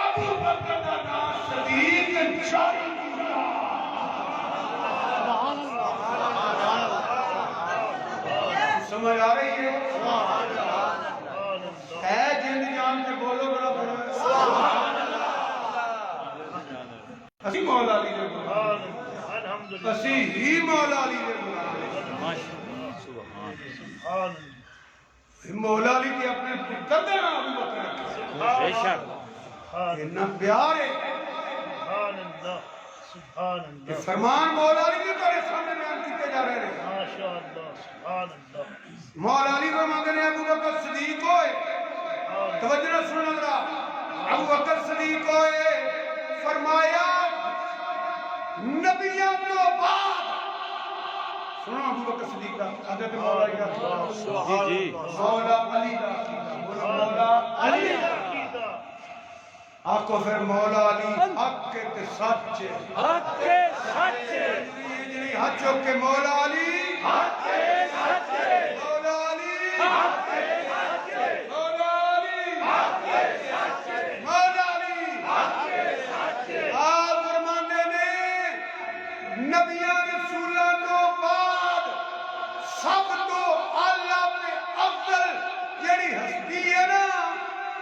ابو بکر دا نام صدیق جاری کیا سمجھ آ رہی ہے جن جان کے بولو بڑا بڑا اسی مولا علی نے بولا اسی ہی مولا علی نے بولا مولا علی کے اپنے پتر دے نام ابو بکر بے شک اتنا پیار ہے کہ فرمان مولا علی کے تیرے سامنے بیان کیتے جا رہے ہیں مولا علی فرماتے ہیں ابو بکر صدیق ہوئے توجہ نہ سننا ذرا ابو بکر صدیق ہوئے فرمایا نبیوں تو بعد سنو ابو بکر صدیق کا حضرت مولا علی کا جی مولا علی کا مولا علی کا آقا پھر مولا علی حق کے سچ حق کے سچ حق کے مولا علی حق کے سچ مولا علی حق کے سچ مولا علی حق کے سچ مولا علی حق کے سچ آپ فرماندے نے نبیاں رسولاں تو بعد سب تو اعلیٰ تے افضل جڑی ہستی ہے نا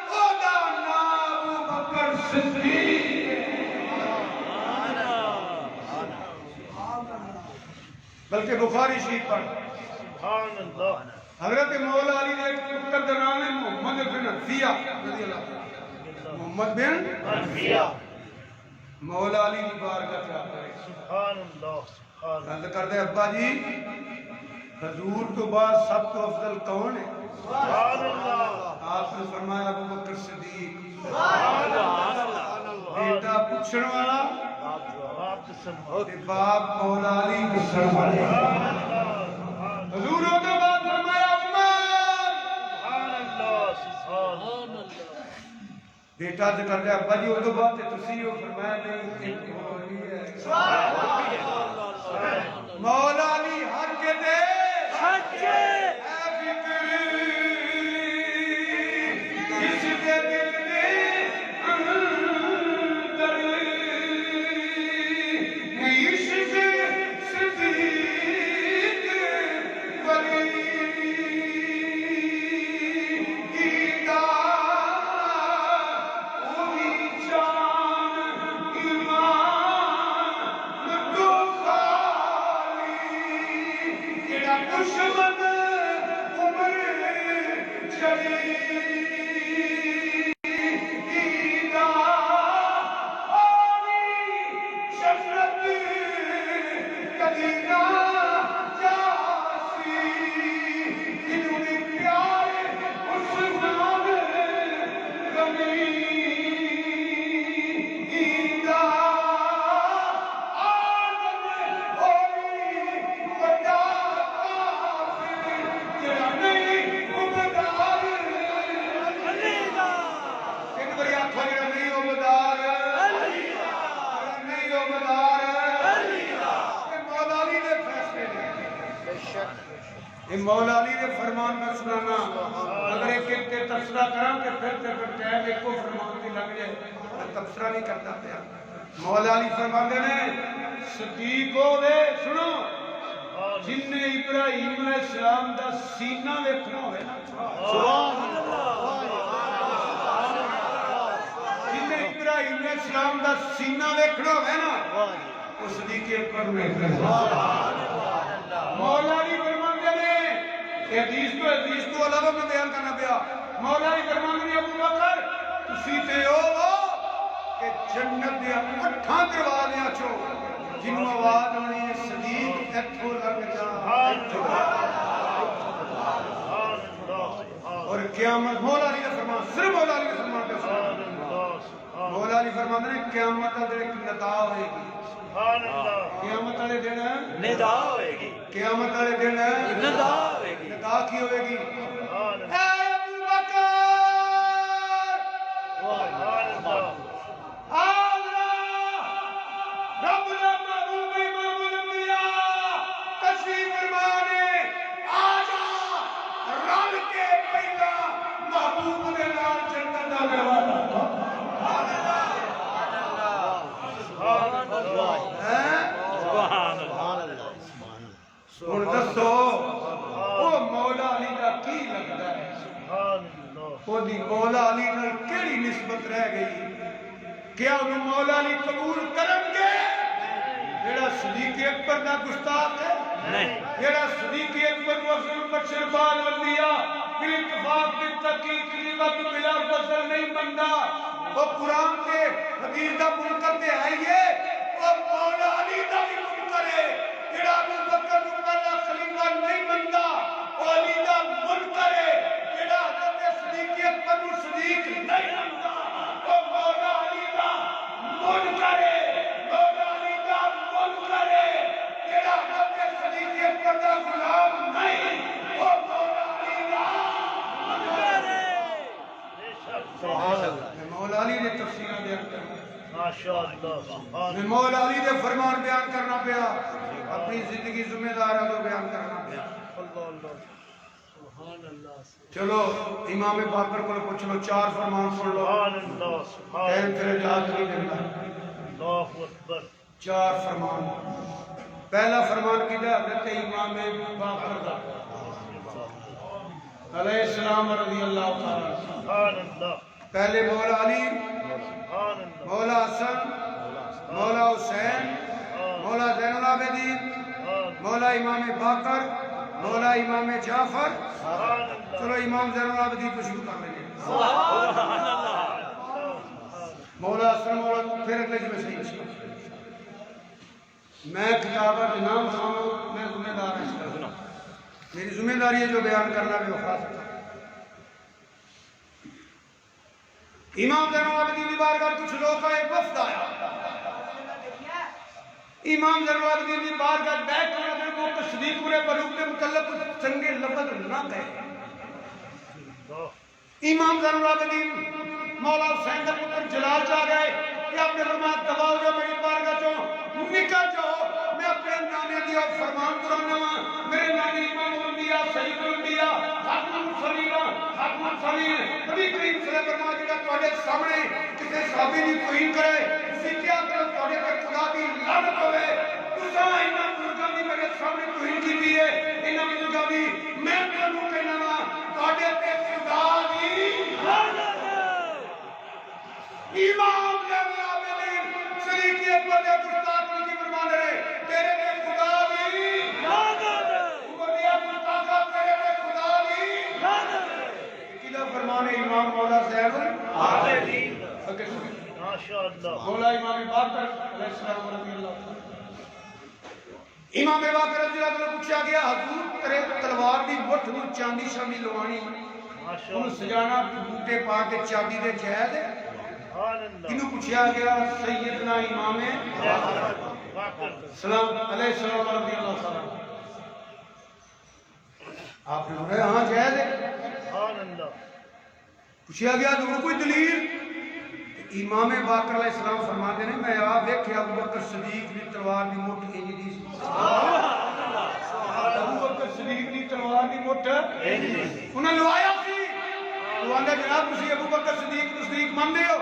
او دا نام ابو بکر صدیق بلکہ بخاری شریف پڑھ حضرت مولا علی نے ایک پتر کا نام ہے محمد بن حنفیہ رضی اللہ عنہ محمد بن حنفیہ مولا علی کی بارگاہ سے آتا ہے گل کرتے ابا جی حضور تو بعد سب تو افضل کون ہے آپ نے فرمایا ابو بکر صدیق بیٹا پوچھنے والا باپ مولا علی پوچھنے والا حضور تو بعد فرمایا عمر بیٹا ذکر دے ابا جی وہ تو بات ہے تسی ہو فرمایا نہیں مولا علی حق دے سچے اس کے دل میں اندر عشق صدیق ولی مولا علی نے فرمان میں سنانا اگر ایک ایک کے تبصرہ کرام کہ پھر ٹائم ایک کو فرمان کی لگ جائے تبصرہ نہیں کرتا پیا مولا علی فرماتے ہیں صدیق ہو دے سنو جن نے ابراہیم علیہ السلام دا سینہ ویکھنا ہوئے سبحان اللہ جن نے ابراہیم علیہ السلام دا سینہ ویکھنا ہوئے نا وہ صدیق اکبر میں مولا علی فرماتے ہیں حدیث تو علاوہ میں بیان کرنا پیا مولا علی فرماتے ہیں ابو بکر تسی تے ہو کہ جنت دے اٹھاں دروازیاں چوں جنوں آواز آنی ہے صدیق ایتھوں لگ جا اور قیامت مولا علی نے فرمایا صرف مولا علی نے فرمایا مولا علی فرماتے ہیں قیامت دے ایک ندا ہوئے گی قیامت والے دن ندا ہوئے گی قیامت والے دن ندا ہوئے گی ندا کی ہوئے گی اے ابو بکر رب نے محبوب امام الانبیاء تشریف فرمانے آجا رل کے پہلا محبوب دے نال جنت دا وعدہ سن دسو وہ مولا علی کا کی لگتا ہے وہ دی مولا علی نال کیڑی نسبت رہ گئی کیا انہوں مولا علی قبول کرن گے جیڑا صدیق اکبر دا گستاخ ہے جیڑا صدیق اکبر وزن بشر بال انبیاء بالاتفاق بالتحقیق قریبت بلا فضل نہیں بنتا وہ قرآن کے حدیث دا منکر تے آئیے وہ مولا علی دا بھی منکر ہے جیڑا ابو بکر نو پہلا خلیفہ نہیں بنتا وہ علی دا منکر ہے جیڑا حضرت صدیق اکبر نو صدیق نہیں بنتا وہ مولا علی دا منکر ہے مولا علی دا منکر ہے جیڑا حضرت صدیق اکبر دا غلام نہیں وہ مولا علی دا منکر ہے مولا علی نے تفسیرہ بیان کرنا میں مولا علی نے فرمان بیان کرنا پیا اپنی زندگی ذمہ دار ہے تو بیان کرنا پیا چلو امام باقر کو پوچھ لو چار فرمان سن لو ٹائم پھر اجازت نہیں دیتا چار فرمان پہلا فرمان کیا حضرت امام باقر دا علیہ السلام رضی اللہ تعالی پہلے مولا علی مولا حسن مولا حسین مولا زین العابدین مولا امام باقر مولا امام جعفر چلو امام زین العابدین کو شروع کر لیں گے مولا حسن مولا پھر اگلے جی میں صحیح میں کتابہ نام ساموں میں ذمہ دار ہے میری ذمہ داری ہے جو بیان کرنا بھی خاص ہے امام زین العابدین کی بارگاہ کچھ لوگ کا ایک وفد آیا امام زین العابدین کی بارگاہ بیٹھ کر اپنے کو تصدیق پورے بروق کے متعلق کچھ سنگے لفظ نہ کہے امام زین العابدین مولا حسین کا پتر جلال چاہ گئے کہ آپ نے فرمایا دباؤ جو میری بارگاہ چو نکل جاؤ میں اپنے نانے دیا فرمان کرانا میرے نانے امام الانبیاء سید الانبیاء خاتم المرسلین نبی کریم صلی اللہ علیہ وسلم جڑا تواڈے سامنے کسے صحابی دی توہین کرے تسی کیا کرو تواڈے تے خدا دی لعنت ہوے تساں انہاں بزرگاں دی میرے سامنے توہین کیتی ہے انہاں بزرگاں دی میں تانوں کہنا وا تواڈے تے خدا دی لعنت امام زین العابدین صدیق اکبر دے گستاخ کی فرمان رہے تیرے تے خدا دی لعنت عمر دیا گستاخا تیرے تے خدا دی لعنت امام مولا زین آمین العابدین ماشاءاللہ مولا امام باقر علیہ السلام رضی اللہ عنہ امام باقر رضی اللہ عنہ پوچھا گیا حضور تیرے تلوار دی مٹھ نو چاندی شاندی لوانی انہوں سجانا بوٹے پا کے چاندی دے جہد کنوں پوچھا گیا سیدنا امام سلام علیہ السلام رضی اللہ عنہ آپ نے بولا ہاں جہد ہے پوچھا گیا حضور کوئی دلیل امام باقر علیہ السلام فرماتے ہیں میں آپ دیکھے ابو بکر صدیق دی تلوار دی مٹھ انج دی ابو بکر صدیق دی تلوار دی مٹھ انہاں لوایا سی وہ آندا جناب تسی ابو بکر صدیق تصدیق مانتے ہو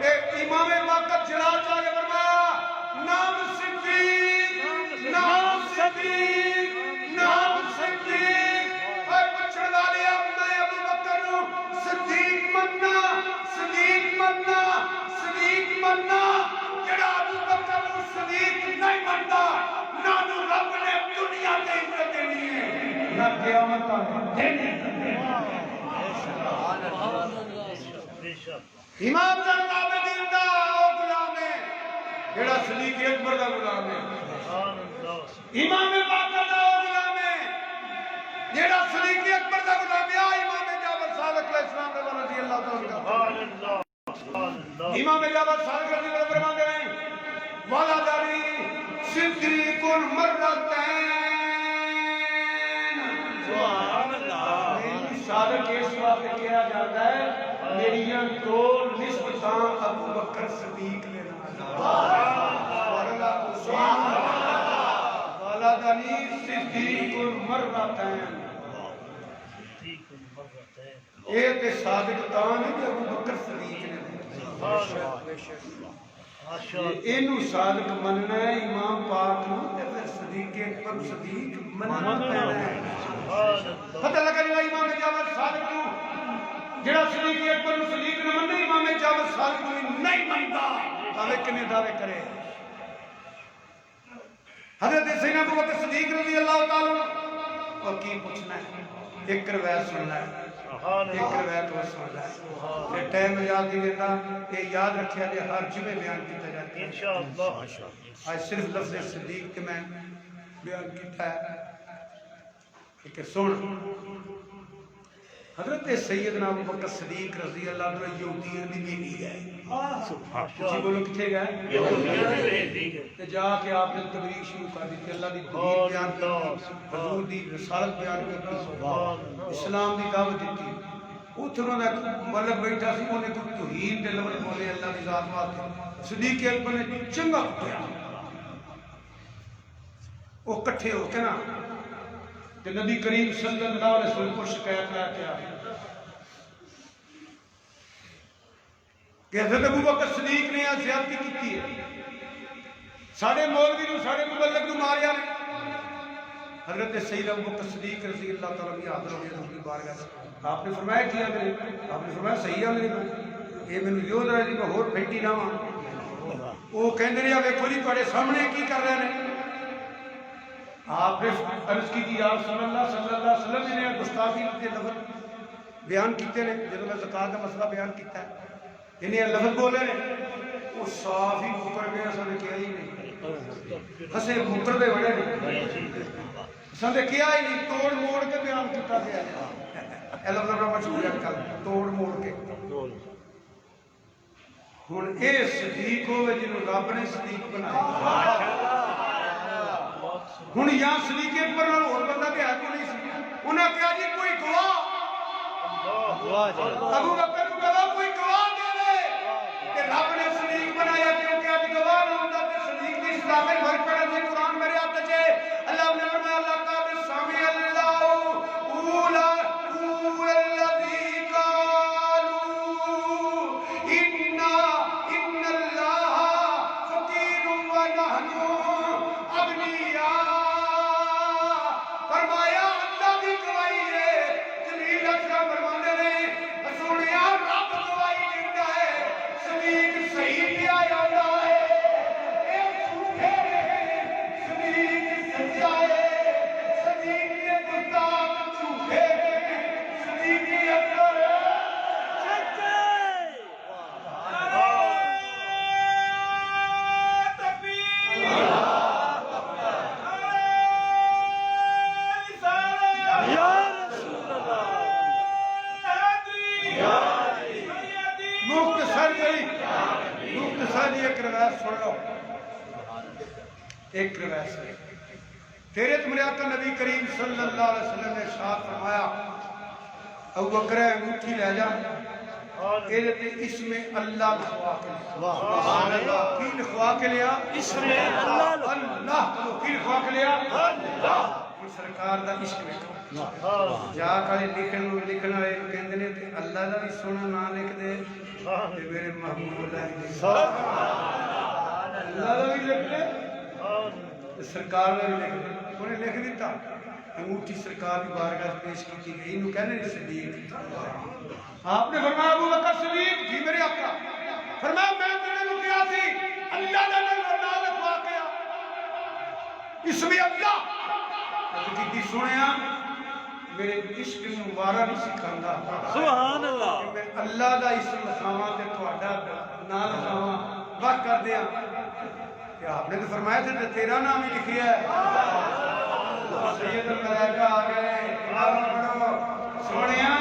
تے امام باقر جلال چاہ کے فرمایا نام صدیق نام صدیق نام صدیق اے پچھڑ والے میں ابو بکر نو صدیق مننا صدیق مننا صدیق مننا جڑا ابو بکر نو صدیق نہیں منتا نہ نو رب نے دنیا تے عزت دینی ہے نہ قیامت دینی ہے امام زین العابدین دا غلام ہے جڑا صدیق اکبر دا غلام ہے امام باقر دا غلام ہے جڑا صدیق اکبر دا غلام ہے امام جعفر صادق علیہ السلام رضی اللہ تعالی عنہ امام جعفر صادق رضی اللہ فرماتے ہیں ولدنی صدیق مرتين سبحان اللہ صادق اس وقت کیا جاتا ہے میری دو نسبتاں ابو بکر صدیق نے ولدنی صدیق مرتين ایک صادق تاں نہیں کہ ابو بکر صدیق نے اینو صادق مننا ہے امام پاک نو تے پھر صدیق اکبر صدیق مننا پینا ہے پتہ لگا جڑا امام جعفر صادق نو جڑا صدیق اکبر صدیق نہ مننا امام جعفر صادق نو نہیں منتا بھاوے کنے دعوے کرے حضرت سیدنا ابو بکر صدیق رضی اللہ تعالی عنہ اور کی پوچھنا ہے ایک روایت سننا ہے ایک روایت وہ سننا ہے یہ ٹائم یاد نہیں دیتا یہ یاد رکھیا جائے ہر جمعے بیان کیتا جاتا ہے انشاءاللہ آج صرف لفظ صدیق کے میں بیان کیتا ہے کہ سن حضرت سیدنا ابو بکر صدیق رضی اللہ عنہ یہودیاں دی بیوی ہے جی بولو کتھے گئے تے جا کے آپ نے تبلیغ شروع کر دی اللہ دی توحید بیان کی حضور دی رسالت بیان کی اسلام دی دعوت دیتی اوتھے انہوں نے ملک بیٹھا سی انہیں کوئی توحید دے لفظ بولے اللہ دی ذات واسطے صدیق اکبر نے چنگا کیا وہ کٹھے ہو کے نا کہ نبی کریم صلی اللہ علیہ وسلم کو شکایت لے کے آئے کہ حضرت ابو بکر صدیق نے یہاں زیادتی کی ہے ساڑھے مولوی نو ساڑھے مبلغ نو ماریا نے حضرت سید ابو بکر صدیق رضی اللہ تعالیٰ عنہ حاضر ہوئے حضور کی بارگاہ سے آپ نے فرمایا کیا میرے آپ نے فرمایا صحیح ہے میرے یہ میں نے یوں رہا جی میں اور پھینٹی نہ ہوں وہ کہندے رہے اب ایک ولی پڑے سامنے کی کر رہے ہیں آپ نے عرض کی تھی آپ صلی اللہ علیہ وسلم نے گستاخی کے لفظ بیان کیتے ہیں جب میں زکات کا مسئلہ بیان کیتا ہے انہیں لفظ بولے ہیں وہ صاف ہی مکر گئے سنے کیا ہی نہیں ہسے مکر دے بڑے نہیں سنے کیا ہی نہیں توڑ موڑ کے بیان کیتا گیا اے لفظ اپنا مشہور ہے کل توڑ موڑ کے ہن اے صدیق ہوئے جنہوں رب نے صدیق بنایا ہن یا صدیق اکبر نال اور بندہ تے ہے کوئی نہیں سی انہاں کہا جی کوئی گواہ ابو بکر کو کہا کوئی گواہ دے دے کہ رب نے صدیق بنایا کیونکہ اج گواہ نہ ہوندا تے صدیق دی سزا میں فرق پڑے تے قرآن میرے ہاتھ وچ ہے اللہ نے فرمایا اللہ کا سامع اللہ اولا الذی قالوا ان اللہ فقیر و نحن اغنیاء فرمایا اللہ دی گواہی ہے جلیل اکرم فرماندے نے سونیا رب گواہی دیتا ہے صدیق صحیح پہ آیا ہے اے جھوٹے رہے علی مختصر ایک روایت سن لو ایک روایت سے تیرے تمہارے آقا نبی کریم صلی اللہ علیہ وسلم نے ارشاد فرمایا ابو بکر انگوٹھی لے جا اس میں اللہ لکھوا کے لیا سبحان اللہ کی لکھوا کے لیا اس میں اللہ اللہ کی لکھوا کے لیا اللہ سرکار دا عشق لکھو جا کر لکھنا کہندے نے تے اللہ دا بھی سونا نام لکھ دے تے میرے محبوب اللہ دا بھی لکھ دے تے سرکار دا بھی لکھ دے انہیں لکھ دیتا انگوٹھی سرکار کی بارگاہ پیش کی گئی انہوں کہنے نے صدیق آپ نے فرمایا ابو بکر صدیق جی میرے آقا فرمایا میں تیرے کو کیا تھی اللہ دا نام لکھوا کے اس میں اللہ کی سنیا میرے عشق مبارک نہیں سکھاندا سبحان اللہ میں اللہ دا اسم لکھاواں تے تہاڈا نام لکھاواں وقت کر دیاں کہ آپ نے تو فرمایا تھا تیرا نام ہی لکھیا ہے سید الملائکہ آ گئے پڑھو سونیا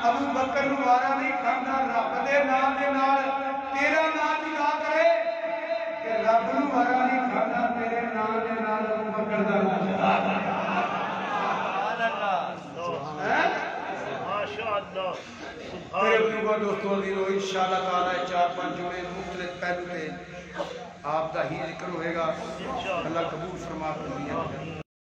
ابو بکر نوں وارا نہیں کھاندا رب دے نام دے نال تیرا نام جلا کرے کہ رب نوں وارا نہیں کھاندا تیرے نام دے نال ابو بکر دا نام جلا کرے ماشاءاللہ میرے بزرگوں دوستوں عزیزو انشاءاللہ تعالی 4-5 جمعے مختلف پہلو تے آپ دا ہی ذکر ہوئے گا اللہ قبول فرما فرمائے